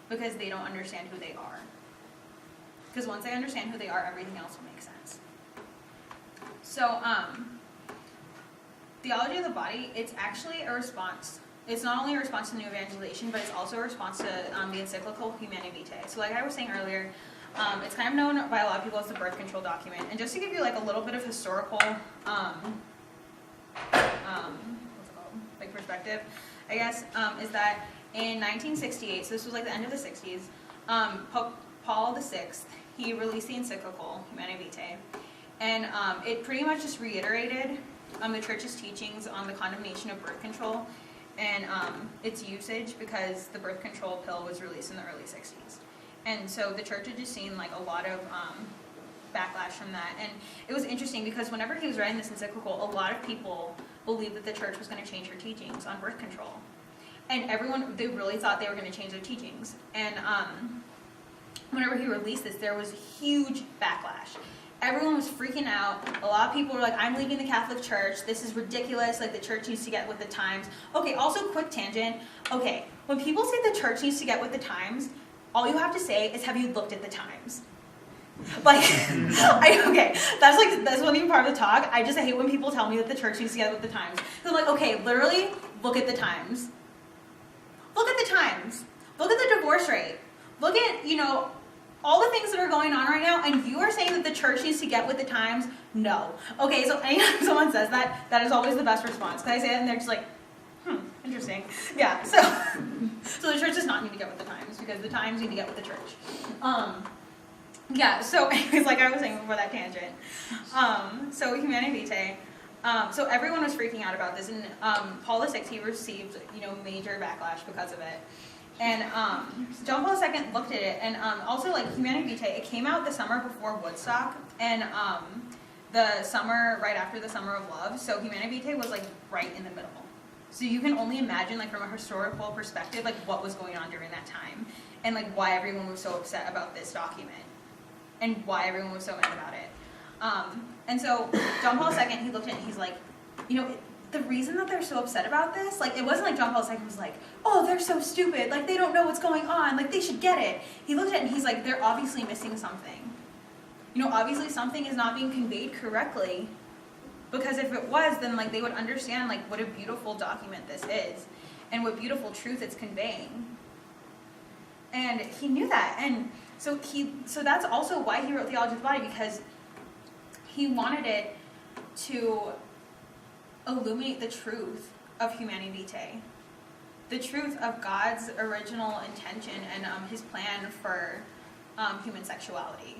Because they don't understand who they are. Because once they understand who they are, everything else will make sense. So, theology of the body, it's actually a response. It's not only a response to new evangelization, but it's also a response to the encyclical Humanae Vitae. So like I was saying earlier, it's kind of known by a lot of people as the birth control document. And just to give you like a little bit of historical perspective, I guess, is that in 1968, so this was like the end of the 60s, Pope Paul VI, he released the encyclical Humanae Vitae. And it pretty much just reiterated the church's teachings on the condemnation of birth control and its usage, because the birth control pill was released in the early 60s. And so the church had just seen like a lot of backlash from that. And it was interesting because whenever he was writing this encyclical, a lot of people believed that the church was going to change her teachings on birth control. And everyone, they really thought they were going to change their teachings. And whenever he released this, there was huge backlash. Everyone was freaking out. A lot of people were like, I'm leaving the Catholic Church. This is ridiculous. Like, the church needs to get with the times. Okay, also, quick tangent. Okay, when people say the church needs to get with the times, all you have to say is, have you looked at the times? Like, okay, that's not even part of the talk. I just hate when people tell me that the church needs to get with the times. So I'm like, okay, literally, look at the times. Look at the times. Look at the divorce rate. Look at, all the things that are going on right now, and you are saying that the church needs to get with the times? No. Okay, so anytime someone says that, that is always the best response. Because I say it and they're just like, interesting. Yeah, so the church does not need to get with the times, because the times need to get with the church. Yeah, so anyways, like I was saying before that tangent. So Humanae Vitae. So everyone was freaking out about this, and Paul VI, he received, major backlash because of it. And John Paul II looked at it, and also like Humanae Vitae, it came out the summer before Woodstock, and the summer right after the Summer of Love. So Humanae Vitae was like right in the middle. So you can only imagine, like from a historical perspective, like what was going on during that time, and like why everyone was so upset about this document, and why everyone was so mad about it. And so John Paul II, he looked at it and he's like, the reason that they're so upset about this, like, it wasn't like John Paul II was like, oh, they're so stupid, like, they don't know what's going on, like, they should get it. He looked at it and he's like, they're obviously missing something. Obviously something is not being conveyed correctly, because if it was, then, like, they would understand, like, what a beautiful document this is, and what beautiful truth it's conveying. And he knew that, and so that's also why he wrote Theology of the Body, because he wanted it to illuminate the truth of Humanae Vitae, the truth of God's original intention and his plan for human sexuality.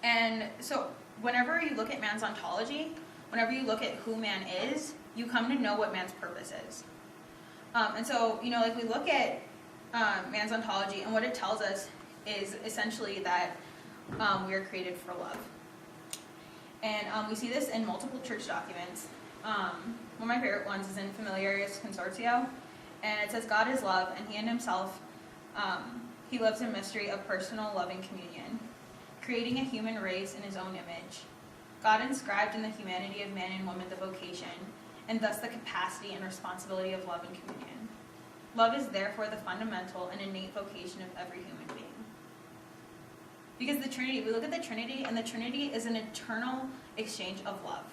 And so whenever you look at man's ontology, whenever you look at who man is, you come to know what man's purpose is. And so, like we look at man's ontology, and what it tells us is essentially that we are created for love. And we see this in multiple church documents. One of my favorite ones is in Familiaris Consortio, and it says, God is love, and he in himself, he lives in mystery of personal loving communion, creating a human race in his own image. God inscribed in the humanity of man and woman the vocation, and thus the capacity and responsibility of love and communion. Love is therefore the fundamental and innate vocation of every human being. Because the Trinity, we look at the Trinity, and the Trinity is an eternal exchange of love.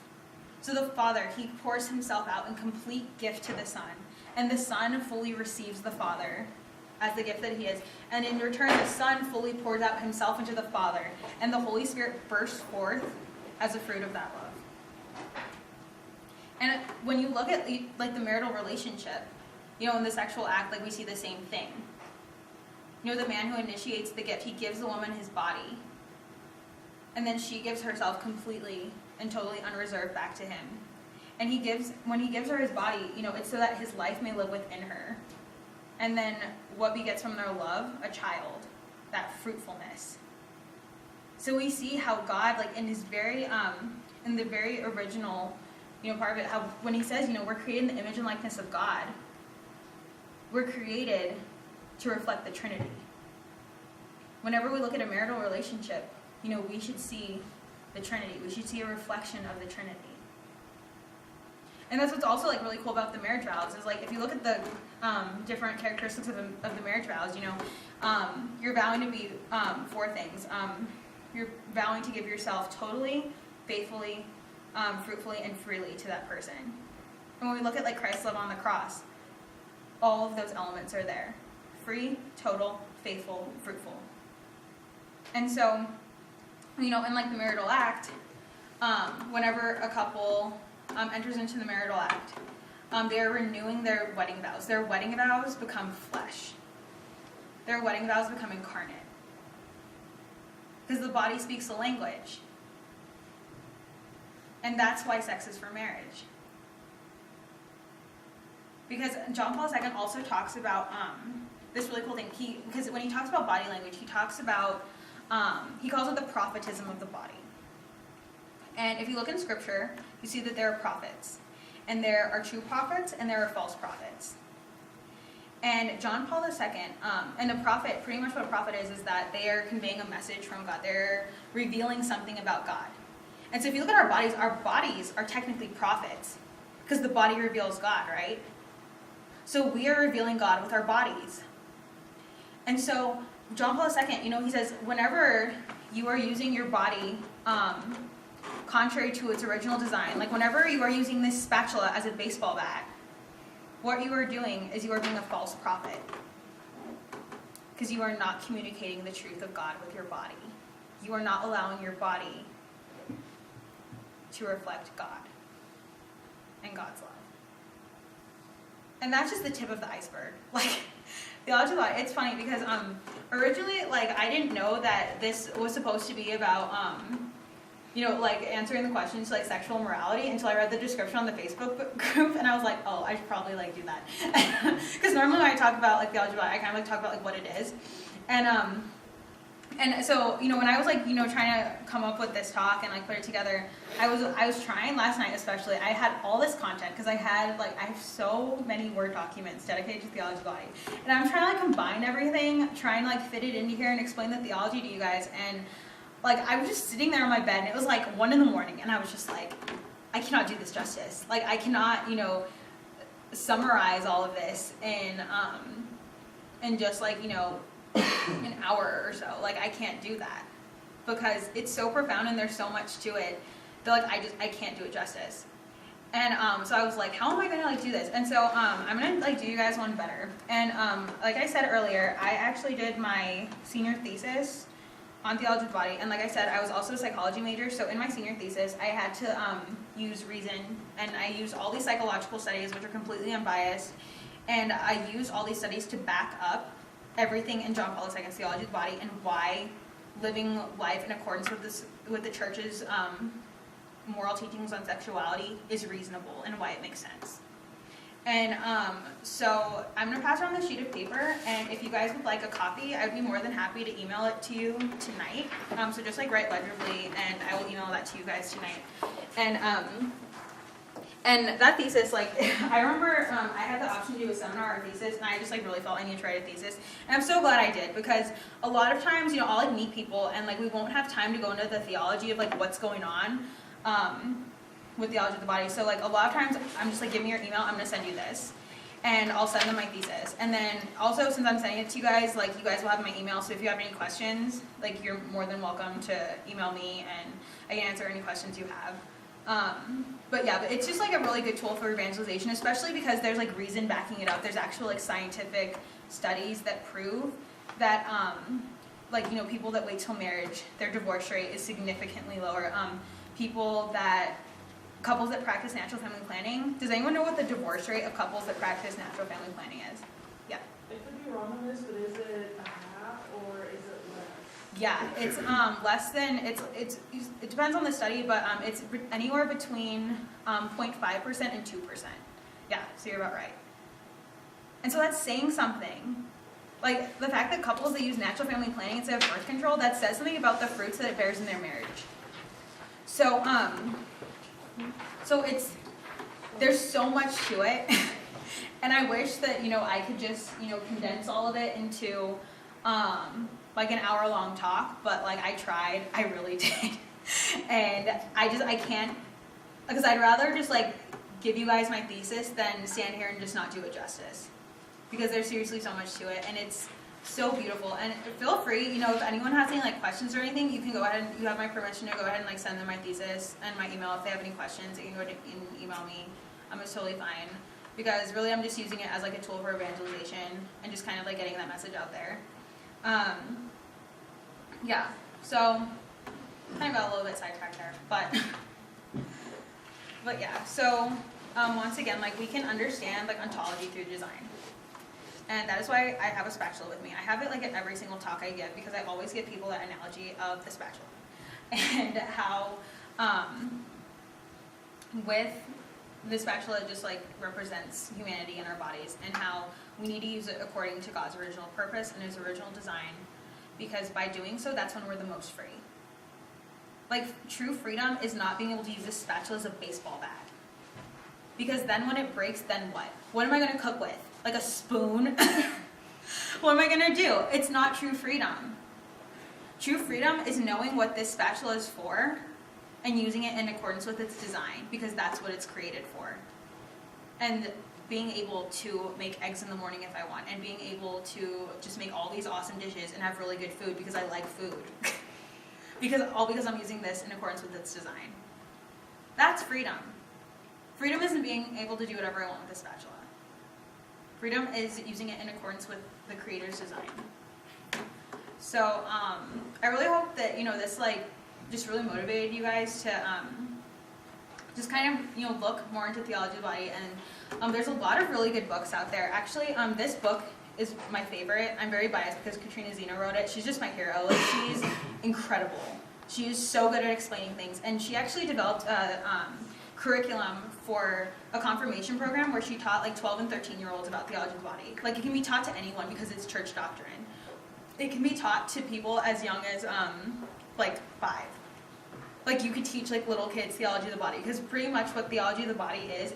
So the Father, he pours himself out in complete gift to the Son, and the Son fully receives the Father as the gift that he is. And in return, the Son fully pours out himself into the Father, and the Holy Spirit bursts forth as a fruit of that love. And when you look at like the marital relationship, in the sexual act, like we see the same thing. The man who initiates the gift, he gives the woman his body, and then she gives herself completely and totally unreserved back to him. And when he gives her his body, it's so that his life may live within her. And then what begets from their love? A child, that fruitfulness. So we see how God, like in his very, in the very original, part of it, how when he says, we're created in the image and likeness of God, we're created to reflect the Trinity. Whenever we look at a marital relationship, we should see the Trinity. We should see a reflection of the Trinity. And that's what's also like really cool about the marriage vows is like if you look at the different characteristics of the marriage vows, you're vowing to be 4 things. You're vowing to give yourself totally, faithfully, fruitfully, and freely to that person. And when we look at like Christ's love on the cross, all of those elements are there. Free, total, faithful, fruitful. And so, in like the marital act, whenever a couple enters into the marital act, they are renewing their wedding vows. Their wedding vows become flesh. Their wedding vows become incarnate. Because the body speaks the language. And that's why sex is for marriage. Because John Paul II also talks about this really cool thing. Because when he talks about body language, he talks about, he calls it the prophetism of the body. And if you look in Scripture, you see that there are prophets. And there are true prophets, and there are false prophets. And John Paul II, and a prophet, pretty much what a prophet is that they are conveying a message from God. They're revealing something about God. And so if you look at our bodies are technically prophets, because the body reveals God, right? So we are revealing God with our bodies. And so John Paul II, he says, whenever you are using your body contrary to its original design, like whenever you are using this spatula as a baseball bat, what you are doing is you are being a false prophet. Because you are not communicating the truth of God with your body. You are not allowing your body to reflect God and God's love. And that's just the tip of the iceberg. Like, Theology, it's funny because originally, like, I didn't know that this was supposed to be about, like, answering the questions like sexual morality until I read the description on the Facebook group, and I was like, oh, I should probably, like, do that. Because normally when I talk about, like, Theology, I kind of, like, talk about, like, what it is. And so, when I was, like, trying to come up with this talk and, like, put it together, I was trying last night especially. I had all this content because I have so many Word documents dedicated to Theology Body. And I'm trying to, like, combine everything, trying to, like, fit it into here and explain the theology to you guys. And, like, I was just sitting there on my bed, and it was, like, 1 a.m, and I was just like, I cannot do this justice. Like, I cannot, summarize all of this in just, like, an hour or so. Like, I can't do that because it's so profound and there's so much to it that, like, I can't do it justice. And so I was like, how am I gonna, like, do this? And so I'm gonna, like, do you guys one better. And like I said earlier, I actually did my senior thesis on theology of the body, and like I said, I was also a psychology major, so in my senior thesis I had to use reason, and I used all these psychological studies which are completely unbiased, and I used all these studies to back up everything in John Paul II's Theology of the Body and why living life in accordance with with the church's moral teachings on sexuality is reasonable and why it makes sense. And so I'm going to pass around this sheet of paper, and if you guys would like a copy, I'd be more than happy to email it to you tonight. So just like write legibly, and I will email that to you guys tonight. And that thesis, like, I remember I had the option to do a seminar or thesis, and I just like really felt I needed to write a thesis. And I'm so glad I did, because a lot of times, I'll like meet people, and like we won't have time to go into the theology of like what's going on with theology of the body. So like a lot of times I'm just like, give me your email, I'm gonna send you this. And I'll send them my thesis. And then also, since I'm sending it to you guys, like you guys will have my email, so if you have any questions, like you're more than welcome to email me, and I can answer any questions you have. But it's just like a really good tool for evangelization, especially because there's like reason backing it up. There's actual like scientific studies that prove that people that wait till marriage, their divorce rate is significantly lower. Couples that practice natural family planning. Does anyone know what the divorce rate of couples that practice natural family planning is? Yeah. I could be wrong on this, but is it a half or is it less? Yeah, it's less than, it depends on the study, but it's anywhere between 0.5% and 2%. Yeah, so you're about right. And so that's saying something. Like the fact that couples that use natural family planning instead of birth control, that says something about the fruits that it bears in their marriage. So there's so much to it, and I wish that, I could just, condense all of it into, like an hour-long talk, but, like, I tried, I really did, and I can't, because I'd rather just, like, give you guys my thesis than stand here and just not do it justice, because there's seriously so much to it, and it's so beautiful. And feel free, if anyone has any like questions or anything, you can go ahead and you have my permission to go ahead and like send them my thesis and my email. If they have any questions, they can go ahead and email me. It's totally fine, because really I'm just using it as like a tool for evangelization and just kind of like getting that message out there. So kind of got a little bit sidetracked there, but yeah. So once again, like we can understand like ontology through design. And that is why I have a spatula with me. I have it like at every single talk I give, because I always give people that analogy of the spatula. And how with the spatula just like represents humanity in our bodies, and how we need to use it according to God's original purpose and his original design, because by doing so, that's when we're the most free. Like true freedom is not being able to use this spatula as a baseball bat. Because then when it breaks, then what? What am I going to cook with? Like a spoon? What am I going to do? It's not true freedom. True freedom is knowing what this spatula is for and using it in accordance with its design, because that's what it's created for. And being able to make eggs in the morning if I want, and being able to just make all these awesome dishes and have really good food because I like food. because I'm using this in accordance with its design. That's freedom. Freedom isn't being able to do whatever I want with the spatula. Freedom is using it in accordance with the Creator's design. So I really hope that this like just really motivated you guys to just kind of look more into theology of the body. And there's a lot of really good books out there. Actually, this book is my favorite. I'm very biased because Katrina Zeno wrote it. She's just my hero. Like she's incredible. She is so good at explaining things, and she actually developed a curriculum for a confirmation program where she taught like 12 and 13-year-olds about theology of the body. Like it can be taught to anyone because it's church doctrine. It can be taught to people as young as like 5. Like you could teach like little kids theology of the body, because pretty much what theology of the body is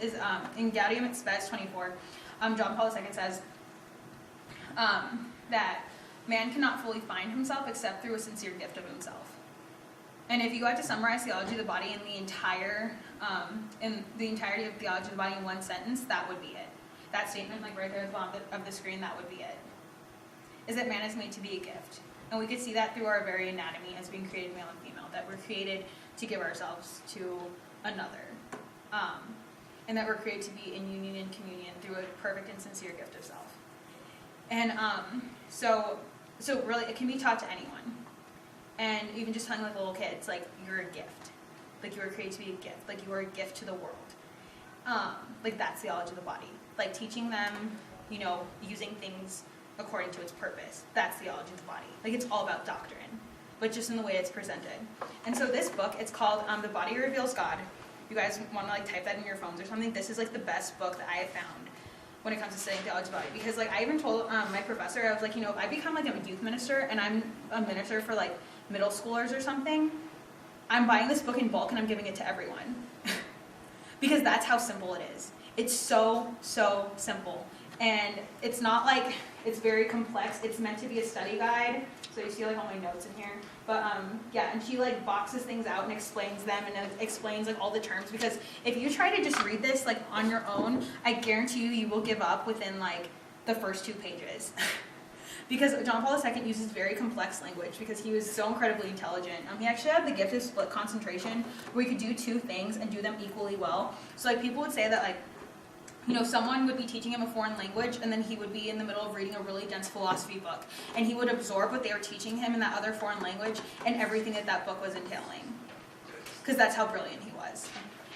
in Gaudium et Spes 24, John Paul II says that man cannot fully find himself except through a sincere gift of himself. And if you had to summarize theology of the body in the entirety of theology of the body in one sentence, that would be it. That statement, like right there at the bottom of the screen, that would be it. Is that man is made to be a gift. And we could see that through our very anatomy as being created male and female, that we're created to give ourselves to another. And that we're created to be in union and communion through a perfect and sincere gift of self. And so really, it can be taught to anyone. And even just telling like little kids, like, you're a gift. Like, you were created to be a gift. Like, you are a gift to the world. Like, that's theology of the body. Like, teaching them, using things according to its purpose. That's theology of the body. Like, it's all about doctrine. but just in the way it's presented. And so this book, it's called The Body Reveals God. If you guys want to like type that in your phones or something, this is like the best book that I have found when it comes to studying theology of the body. Because like I even told my professor, I was like, if I become like a youth minister and I'm a minister for like middle schoolers or something, I'm buying this book in bulk and I'm giving it to everyone. Because that's how simple it is. It's so, so simple. And it's not like it's very complex. It's meant to be a study guide. So you see like all my notes in here. But yeah, and she like boxes things out and explains them and explains like all the terms. Because if you try to just read this like on your own, I guarantee you will give up within like the first 2 pages. Because John Paul II uses very complex language because he was so incredibly intelligent. He actually had the gift of split concentration where he could do 2 things and do them equally well. So like people would say that like, someone would be teaching him a foreign language and then he would be in the middle of reading a really dense philosophy book. And he would absorb what they were teaching him in that other foreign language and everything that book was entailing. Because that's how brilliant he was.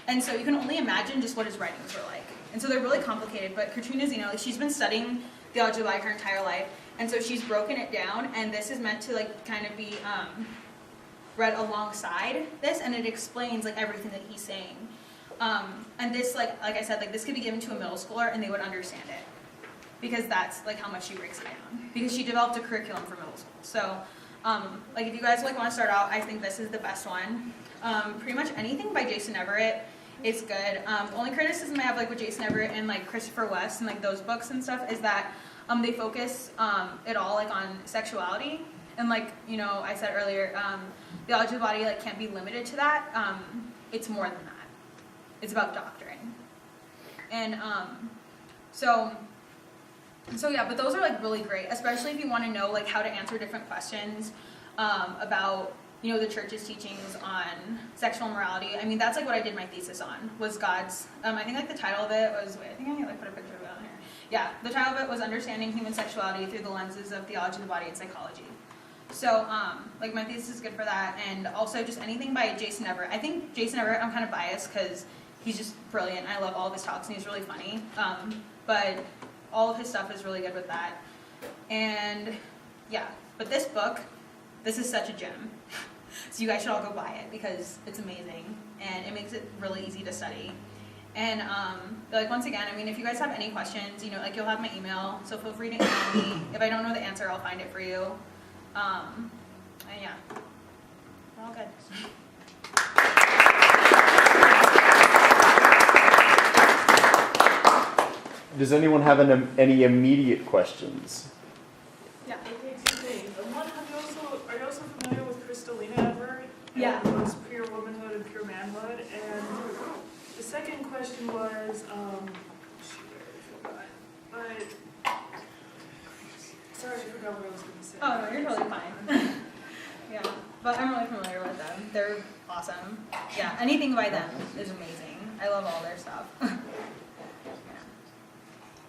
And so you can only imagine just what his writings were like. And so they're really complicated, but Katrina Zeno, like she's been studying theology of the body her entire life. And so she's broken it down, and this is meant to like kind of be read alongside this, and it explains like everything that he's saying. And this, like I said, like this could be given to a middle schooler, and they would understand it, because that's like how much she breaks it down. Because she developed a curriculum for middle school. So, like if you guys like want to start out, I think this is the best one. Pretty much anything by Jason Everett is good. The only criticism I have like with Jason Everett and like Christopher West and like those books and stuff is that they focus it all like on sexuality, and like I said earlier, theology of the body like can't be limited to that. It's more than that. It's about doctrine, and so yeah. But those are like really great, especially if you want to know like how to answer different questions about the church's teachings on sexual morality. I mean, that's like what I did my thesis on, was God's. I think like the title of it was. Wait, I think I can like put a picture of it on here. Yeah, the title of it was Understanding Human Sexuality Through the Lenses of Theology of the Body and Psychology. So, like my thesis is good for that, and also just anything by Jason Everett. I think Jason Everett, I'm kind of biased because he's just brilliant. I love all of his talks, and he's really funny. But all of his stuff is really good with that. And yeah, but this book, this is such a gem. So you guys should all go buy it because it's amazing, and it makes it really easy to study. And like once again, I mean, if you guys have any questions, like you'll have my email, so feel free to email me. If I don't know the answer, I'll find it for you. And yeah, we're all good. Does anyone have any immediate questions? Yeah. Okay, 2 things. One, are you also familiar with Kristalina Everett? Yeah. And those pure womanhood and pure manhood, and the second question was, sorry, I forgot what I was going to say. Oh, no, you're totally fine. Yeah, but I'm really familiar with them. They're awesome. Yeah, anything by them is amazing. I love all their stuff. Yeah.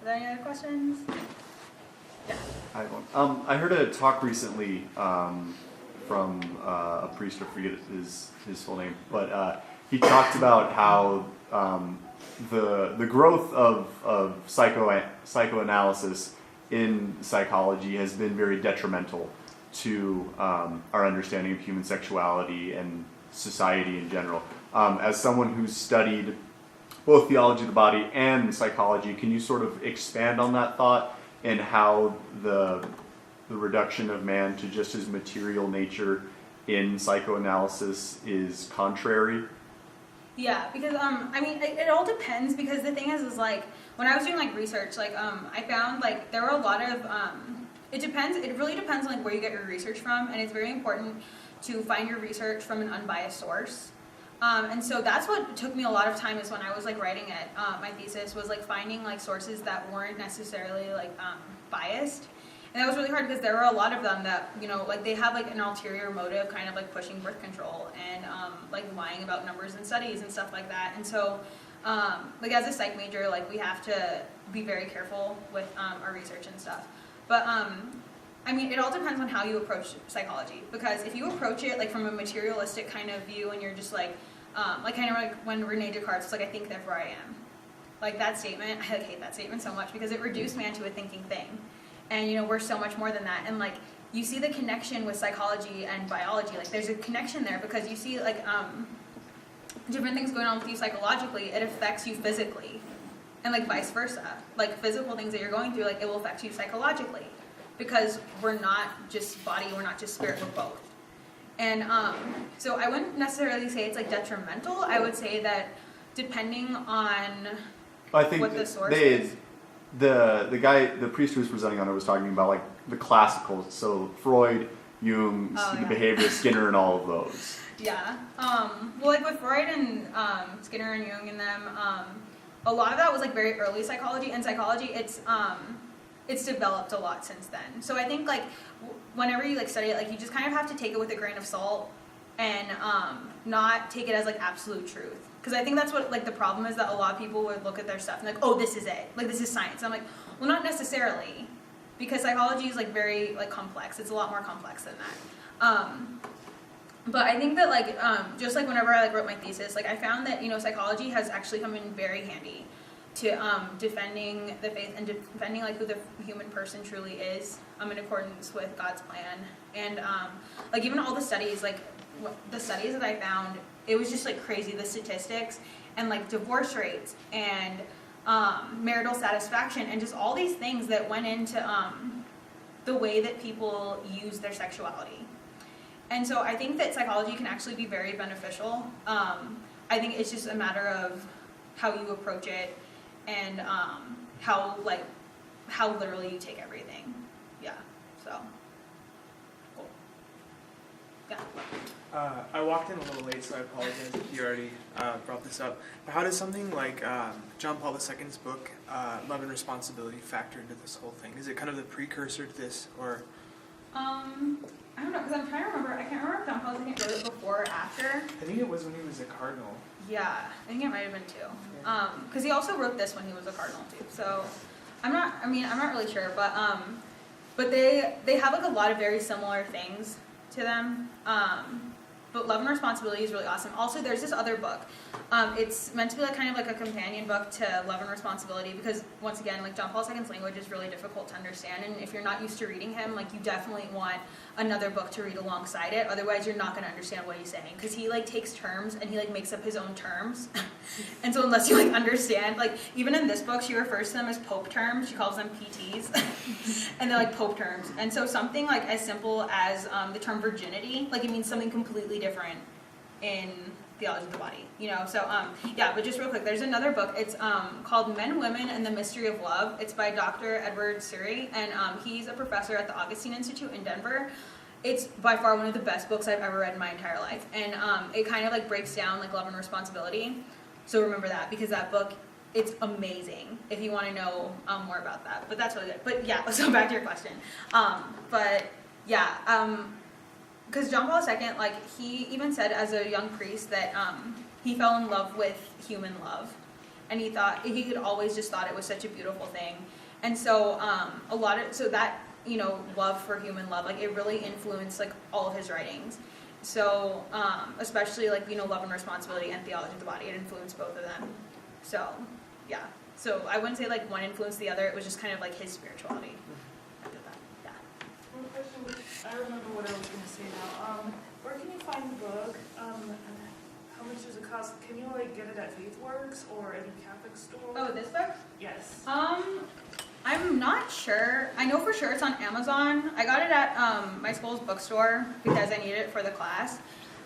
Are there any other questions? Yeah. I have one. I heard a talk recently from a priest, I forget his full name, but he talked about how the growth of psychoanalysis in psychology has been very detrimental to our understanding of human sexuality and society in general. As someone who's studied both theology of the body and psychology, can you sort of expand on that thought and how the reduction of man to just his material nature in psychoanalysis is contrary? Yeah, because I mean, it all depends, because the thing is like when I was doing like research, like I found like there were a lot of it really depends on like where you get your research from, and it's very important to find your research from an unbiased source. And so that's what took me a lot of time, is when I was like writing it, my thesis was like finding like sources that weren't necessarily like biased. And that was really hard because there were a lot of them that, like they have like an ulterior motive, kind of like pushing birth control and like lying about numbers and studies and stuff like that. And so like as a psych major, like we have to be very careful with our research and stuff. But I mean, it all depends on how you approach psychology, because if you approach it like from a materialistic kind of view and you're just like kind of like when Rene Descartes was like, I think therefore I am. Like that statement, I hate that statement so much because it reduced man to a thinking thing. And we're so much more than that. And like you see the connection with psychology and biology. Like there's a connection there because you see like different things going on with you psychologically, it affects you physically. And like vice versa. Like physical things that you're going through, like it will affect you psychologically. Because we're not just body, we're not just spirit, we're both. And so I wouldn't necessarily say it's like detrimental. I would say that depending on I think what the source is. the priest who was presenting on it was talking about like the classicals, so Freud, Jung, the behaviorist, Skinner, and all of those. Yeah. Well, like with Freud and Skinner and Jung and them, a lot of that was like very early psychology. And psychology, it's developed a lot since then. So I think like whenever you like study it, like you just kind of have to take it with a grain of salt and not take it as like absolute truth. Because I think that's what like the problem is, that a lot of people would look at their stuff and like, oh, this is it. Like this is science. And I'm like, well, not necessarily, because psychology is like very like complex. It's a lot more complex than that. But I think that like just like whenever I like wrote my thesis, like I found that, you know, psychology has actually come in very handy to defending the faith and defending like who the human person truly is in accordance with God's plan. And like even all the studies, like the studies that I found, it was just like crazy, the statistics and like divorce rates and marital satisfaction and just all these things that went into the way that people use their sexuality. And so I think that psychology can actually be very beneficial. I think it's just a matter of how you approach it and how literally you take everything. Yeah, so, cool. Yeah. I walked in a little late, so I apologize if you already brought this up. But how does something like John Paul II's book, Love and Responsibility, factor into this whole thing? Is it kind of the precursor to this, or? I don't know, because I'm trying to remember. I can't remember if John Paul II wrote it before or after. I think it was when he was a cardinal. Yeah, I think it might have been too. Because he also wrote this when he was a cardinal too. So I'm not really sure, but they have like a lot of very similar things to them. But Love and Responsibility is really awesome. Also, there's this other book. It's meant to be like kind of like a companion book to Love and Responsibility because, once again, like John Paul II's language is really difficult to understand. And if you're not used to reading him, like you definitely want another book to read alongside it. Otherwise, you're not going to understand what he's saying because he like takes terms and he like makes up his own terms. And so unless you like understand, like even in this book, she refers to them as Pope terms. She calls them PTs, and they're like Pope terms. And so something like as simple as the term virginity, like it means something completely different in Theology of the Body, you know. So yeah, but just real quick, there's another book. It's called Men, Women, and the Mystery of Love. It's by Dr. Edward Suri, and he's a professor at the Augustine Institute in Denver. It's by far one of the best books I've ever read in my entire life, and it kind of like breaks down like love and responsibility. So remember that, because that book, it's amazing if you want to know more about that. But that's really good. But yeah, so back to your question. But yeah, because John Paul II, like he even said as a young priest that he fell in love with human love, and he had always just thought it was such a beautiful thing. And so so that, you know, love for human love, like it really influenced like all of his writings. So especially like, you know, Love and Responsibility and Theology of the Body, it influenced both of them. So yeah, so I wouldn't say like one influenced the other. It was just kind of like his spirituality after that. Yeah. One question, which I remember what I was going to say now. Where can you find the book? How much does it cost? Can you like get it at FaithWorks or any Catholic store? Oh, this book? Yes. I'm not sure. I know for sure it's on Amazon. I got it at my school's bookstore because I needed it for the class.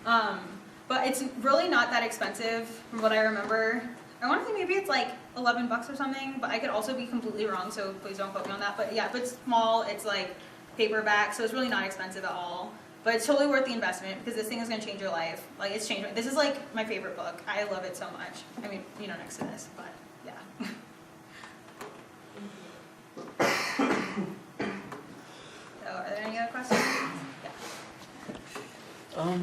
But it's really not that expensive from what I remember. I want to say maybe it's like $11 or something, but I could also be completely wrong, so please don't quote me on that. But yeah, if it's small, it's like paperback, so it's really not expensive at all. But it's totally worth the investment because this thing is going to change your life. Like, it's changed. This is like my favorite book. I love it so much. I mean, you know, next to this, but yeah. So, are there any other questions? Yeah.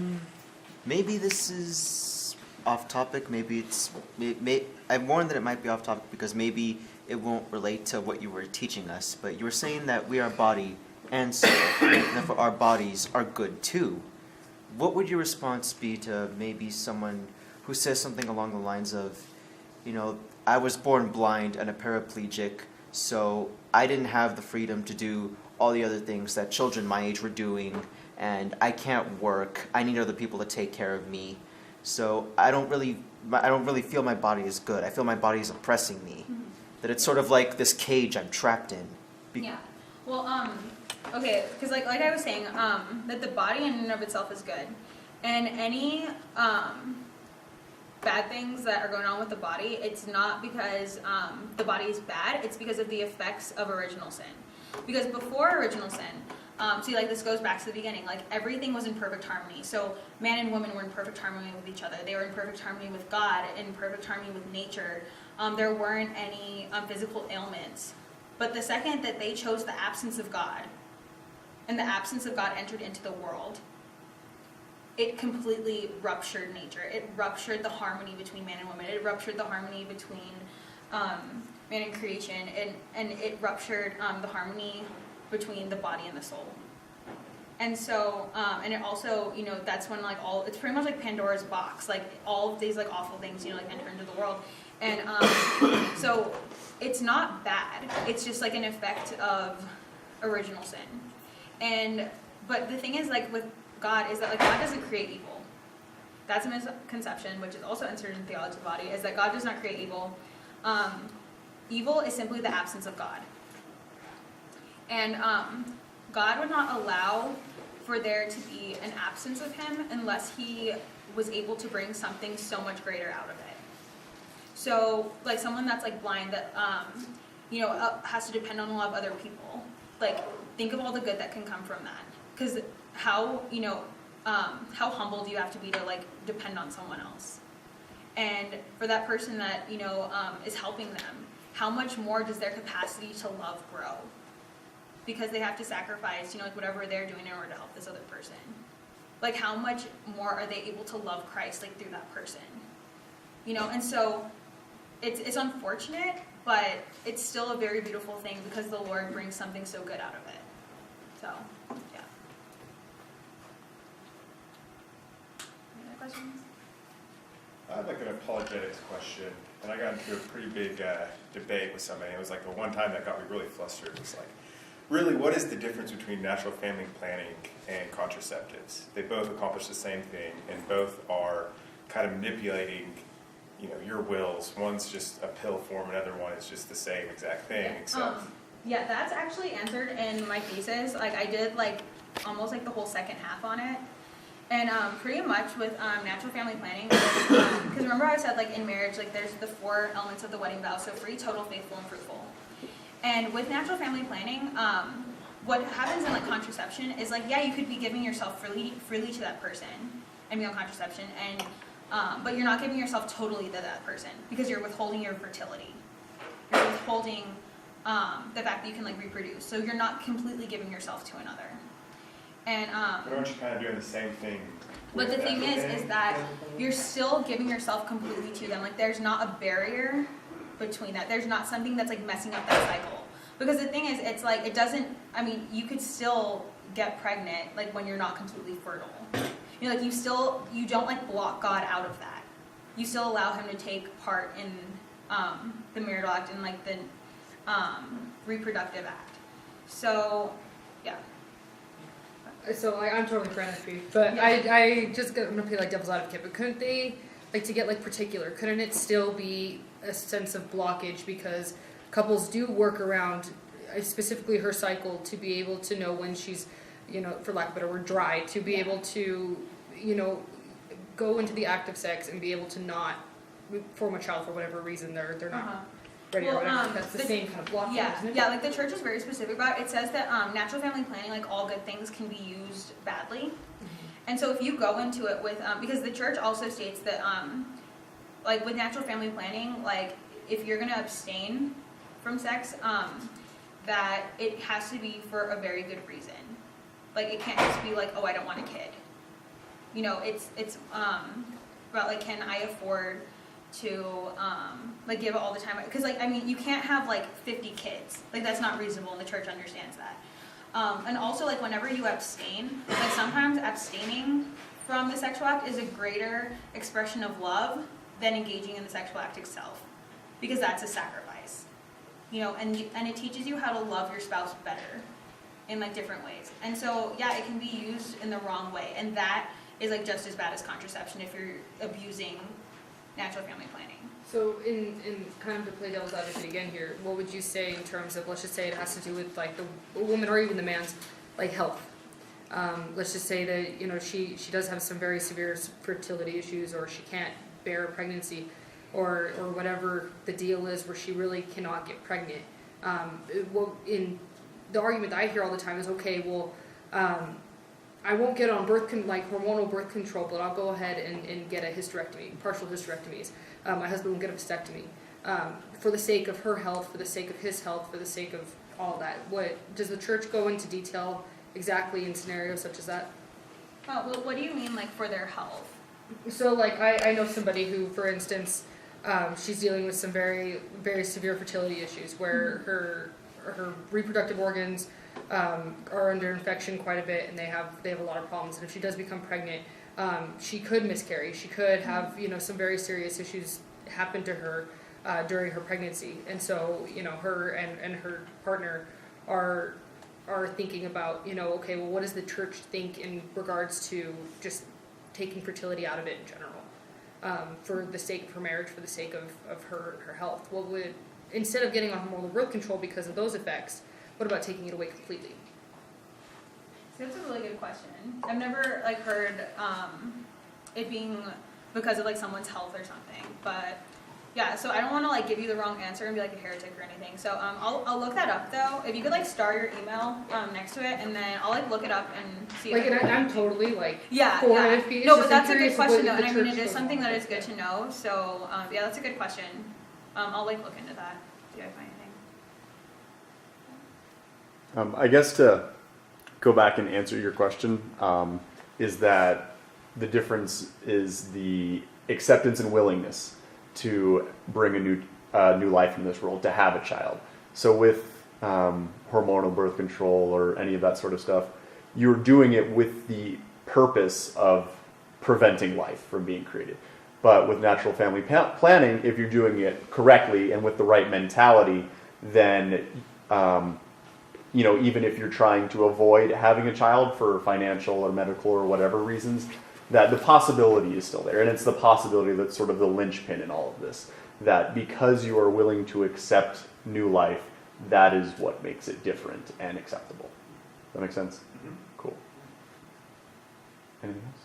Maybe this is off topic. Maybe it's. I'm warned that it might be off topic because maybe it won't relate to what you were teaching us. But you were saying that we are body and soul, and therefore our bodies are good too. What would your response be to maybe someone who says something along the lines of, you know, I was born blind and a paraplegic, so I didn't have the freedom to do all the other things that children my age were doing, and I can't work. I need other people to take care of me. So I don't really feel my body is good. I feel my body is oppressing me. Mhm. That it's sort of like this cage I'm trapped in. Yeah. Well, okay, because like I was saying, that the body in and of itself is good, and any bad things that are going on with the body, it's not because the body is bad. It's because of the effects of original sin. Because before original sin, see, like this goes back to the beginning. Like everything was in perfect harmony. So man and woman were in perfect harmony with each other. They were in perfect harmony with God, in perfect harmony with nature. There weren't any physical ailments. But the second that they chose the absence of God, and the absence of God entered into the world, it completely ruptured nature. It ruptured the harmony between man and woman. It ruptured the harmony between man and creation, and it ruptured the harmony between the body and the soul. And so, and it also, you know, that's when like it's pretty much like Pandora's box, like all of these like awful things, you know, like enter into the world. And so it's not bad. It's just like an effect of original sin. But the thing is, like with God, is that like God doesn't create evil. That's a misconception, which is also inserted in Theology of the Body, is that God does not create evil. Evil is simply the absence of God. And God would not allow for there to be an absence of him unless he was able to bring something so much greater out of it. So, like someone that's like blind that, you know, has to depend on a lot of other people. Like, think of all the good that can come from that. Because how, you know, how humble do you have to be to like depend on someone else? And for that person that, you know, is helping them, how much more does their capacity to love grow? Because they have to sacrifice, you know, like whatever they're doing in order to help this other person. Like how much more are they able to love Christ like through that person? You know, and so it's unfortunate, but it's still a very beautiful thing because the Lord brings something so good out of it. So, yeah. Any other questions? I had like an apologetics question, and I got into a pretty big debate with somebody. It was like the one time that got me really flustered was like, really, what is the difference between natural family planning and contraceptives? They both accomplish the same thing, and both are kind of manipulating, you know, your wills. One's just a pill form, another one is just the same exact thing. Yeah. Except Yeah, that's actually answered in my thesis. Like I did like almost like the whole second half on it. And pretty much with natural family planning, because remember I said like in marriage, like there's the 4 elements of the wedding vow, so free, total, faithful, and fruitful. And with natural family planning, what happens in like contraception is like, yeah, you could be giving yourself freely to that person and be on contraception, and but you're not giving yourself totally to that person because you're withholding your fertility. You're withholding the fact that you can like reproduce. So you're not completely giving yourself to another. And but aren't you kind of doing the same thing? but with the thing natural is family? that you're still giving yourself completely to them. Like there's not a barrier between that. There's not something that's like messing up that cycle. Because the thing is, it's like, it doesn't, I mean, you could still get pregnant like when you're not completely fertile. You know, like you don't like block God out of that. You still allow him to take part in the marital act and like the reproductive act. So, yeah. So like, I'm totally for NFP, but Yeah. I'm gonna play like devil's advocate. But couldn't they, like, to get like particular, couldn't it still be a sense of blockage because couples do work around specifically her cycle to be able to know when she's, you know, for lack of a better word, dry, to be able to, you know, go into the act of sex and be able to not form a child for whatever reason they're not ready or whatever. That's the same kind of blockage, isn't it? Yeah, like the church is very specific about it. It says that natural family planning, like all good things, can be used badly. Mm-hmm. And so if you go into it with, because the church also states that, like with natural family planning, like if you're going to abstain from sex, that it has to be for a very good reason. Like it can't just be like, oh, I don't want a kid. You know, it's about like, can I afford to like give it all the time? Because like, I mean, you can't have like 50 kids. Like that's not reasonable, and the church understands that. And also like whenever you abstain, like sometimes abstaining from the sexual act is a greater expression of love than engaging in the sexual act itself, because that's a sacrifice. You know, and it teaches you how to love your spouse better in like different ways. And so, yeah, it can be used in the wrong way. And that is like just as bad as contraception if you're abusing natural family planning. So in kind of to play devil's advocate again here, what would you say in terms of, let's just say it has to do with like the woman or even the man's like health? Let's just say that, you know, she does have some very severe fertility issues, or she can't bear a pregnancy, or whatever the deal is where she really cannot get pregnant. Well, in the argument that I hear all the time is, okay, well, I won't get on hormonal birth control, but I'll go ahead and get a hysterectomy, partial hysterectomies. My husband will get a vasectomy. For the sake of her health, for the sake of his health, for the sake of all that. What does the church go into detail exactly in scenarios such as that? Well, what do you mean, like, for their health? So, like, I know somebody who, for instance, she's dealing with some very, very severe fertility issues where her reproductive organs are under infection quite a bit, and they have a lot of problems. And if she does become pregnant, she could miscarry. She could have, you know, some very serious issues happen to her during her pregnancy. And so, you know, her and her partner are thinking about, you know, okay, well, what does the church think in regards to just taking fertility out of it in general, for the sake of her marriage, for the sake of her health? What would, instead of getting on hormonal birth control because of those effects, what about taking it away completely? So that's a really good question. I've never like heard it being because of like someone's health or something, but yeah. So I don't want to like give you the wrong answer and be like a heretic or anything. So I'll look that up though. If you could like star your email next to it, and then I'll like look it up and see. Like, and I'm totally like yeah. for it. It's No, just but that's a curious good question though, what and the I mean church it is goes something on. that is good to know. So yeah, that's a good question. I'll like look into that. See if I find anything. I guess to go back and answer your question, is that the difference is the acceptance and willingness to bring a new life in this world, to have a child. So with hormonal birth control or any of that sort of stuff, you're doing it with the purpose of preventing life from being created. But with natural family planning, if you're doing it correctly and with the right mentality, then you know, even if you're trying to avoid having a child for financial or medical or whatever reasons, that the possibility is still there. And it's the possibility that's sort of the linchpin in all of this. That because you are willing to accept new life, that is what makes it different and acceptable. Does that make sense? Mm-hmm. Cool. Anything else?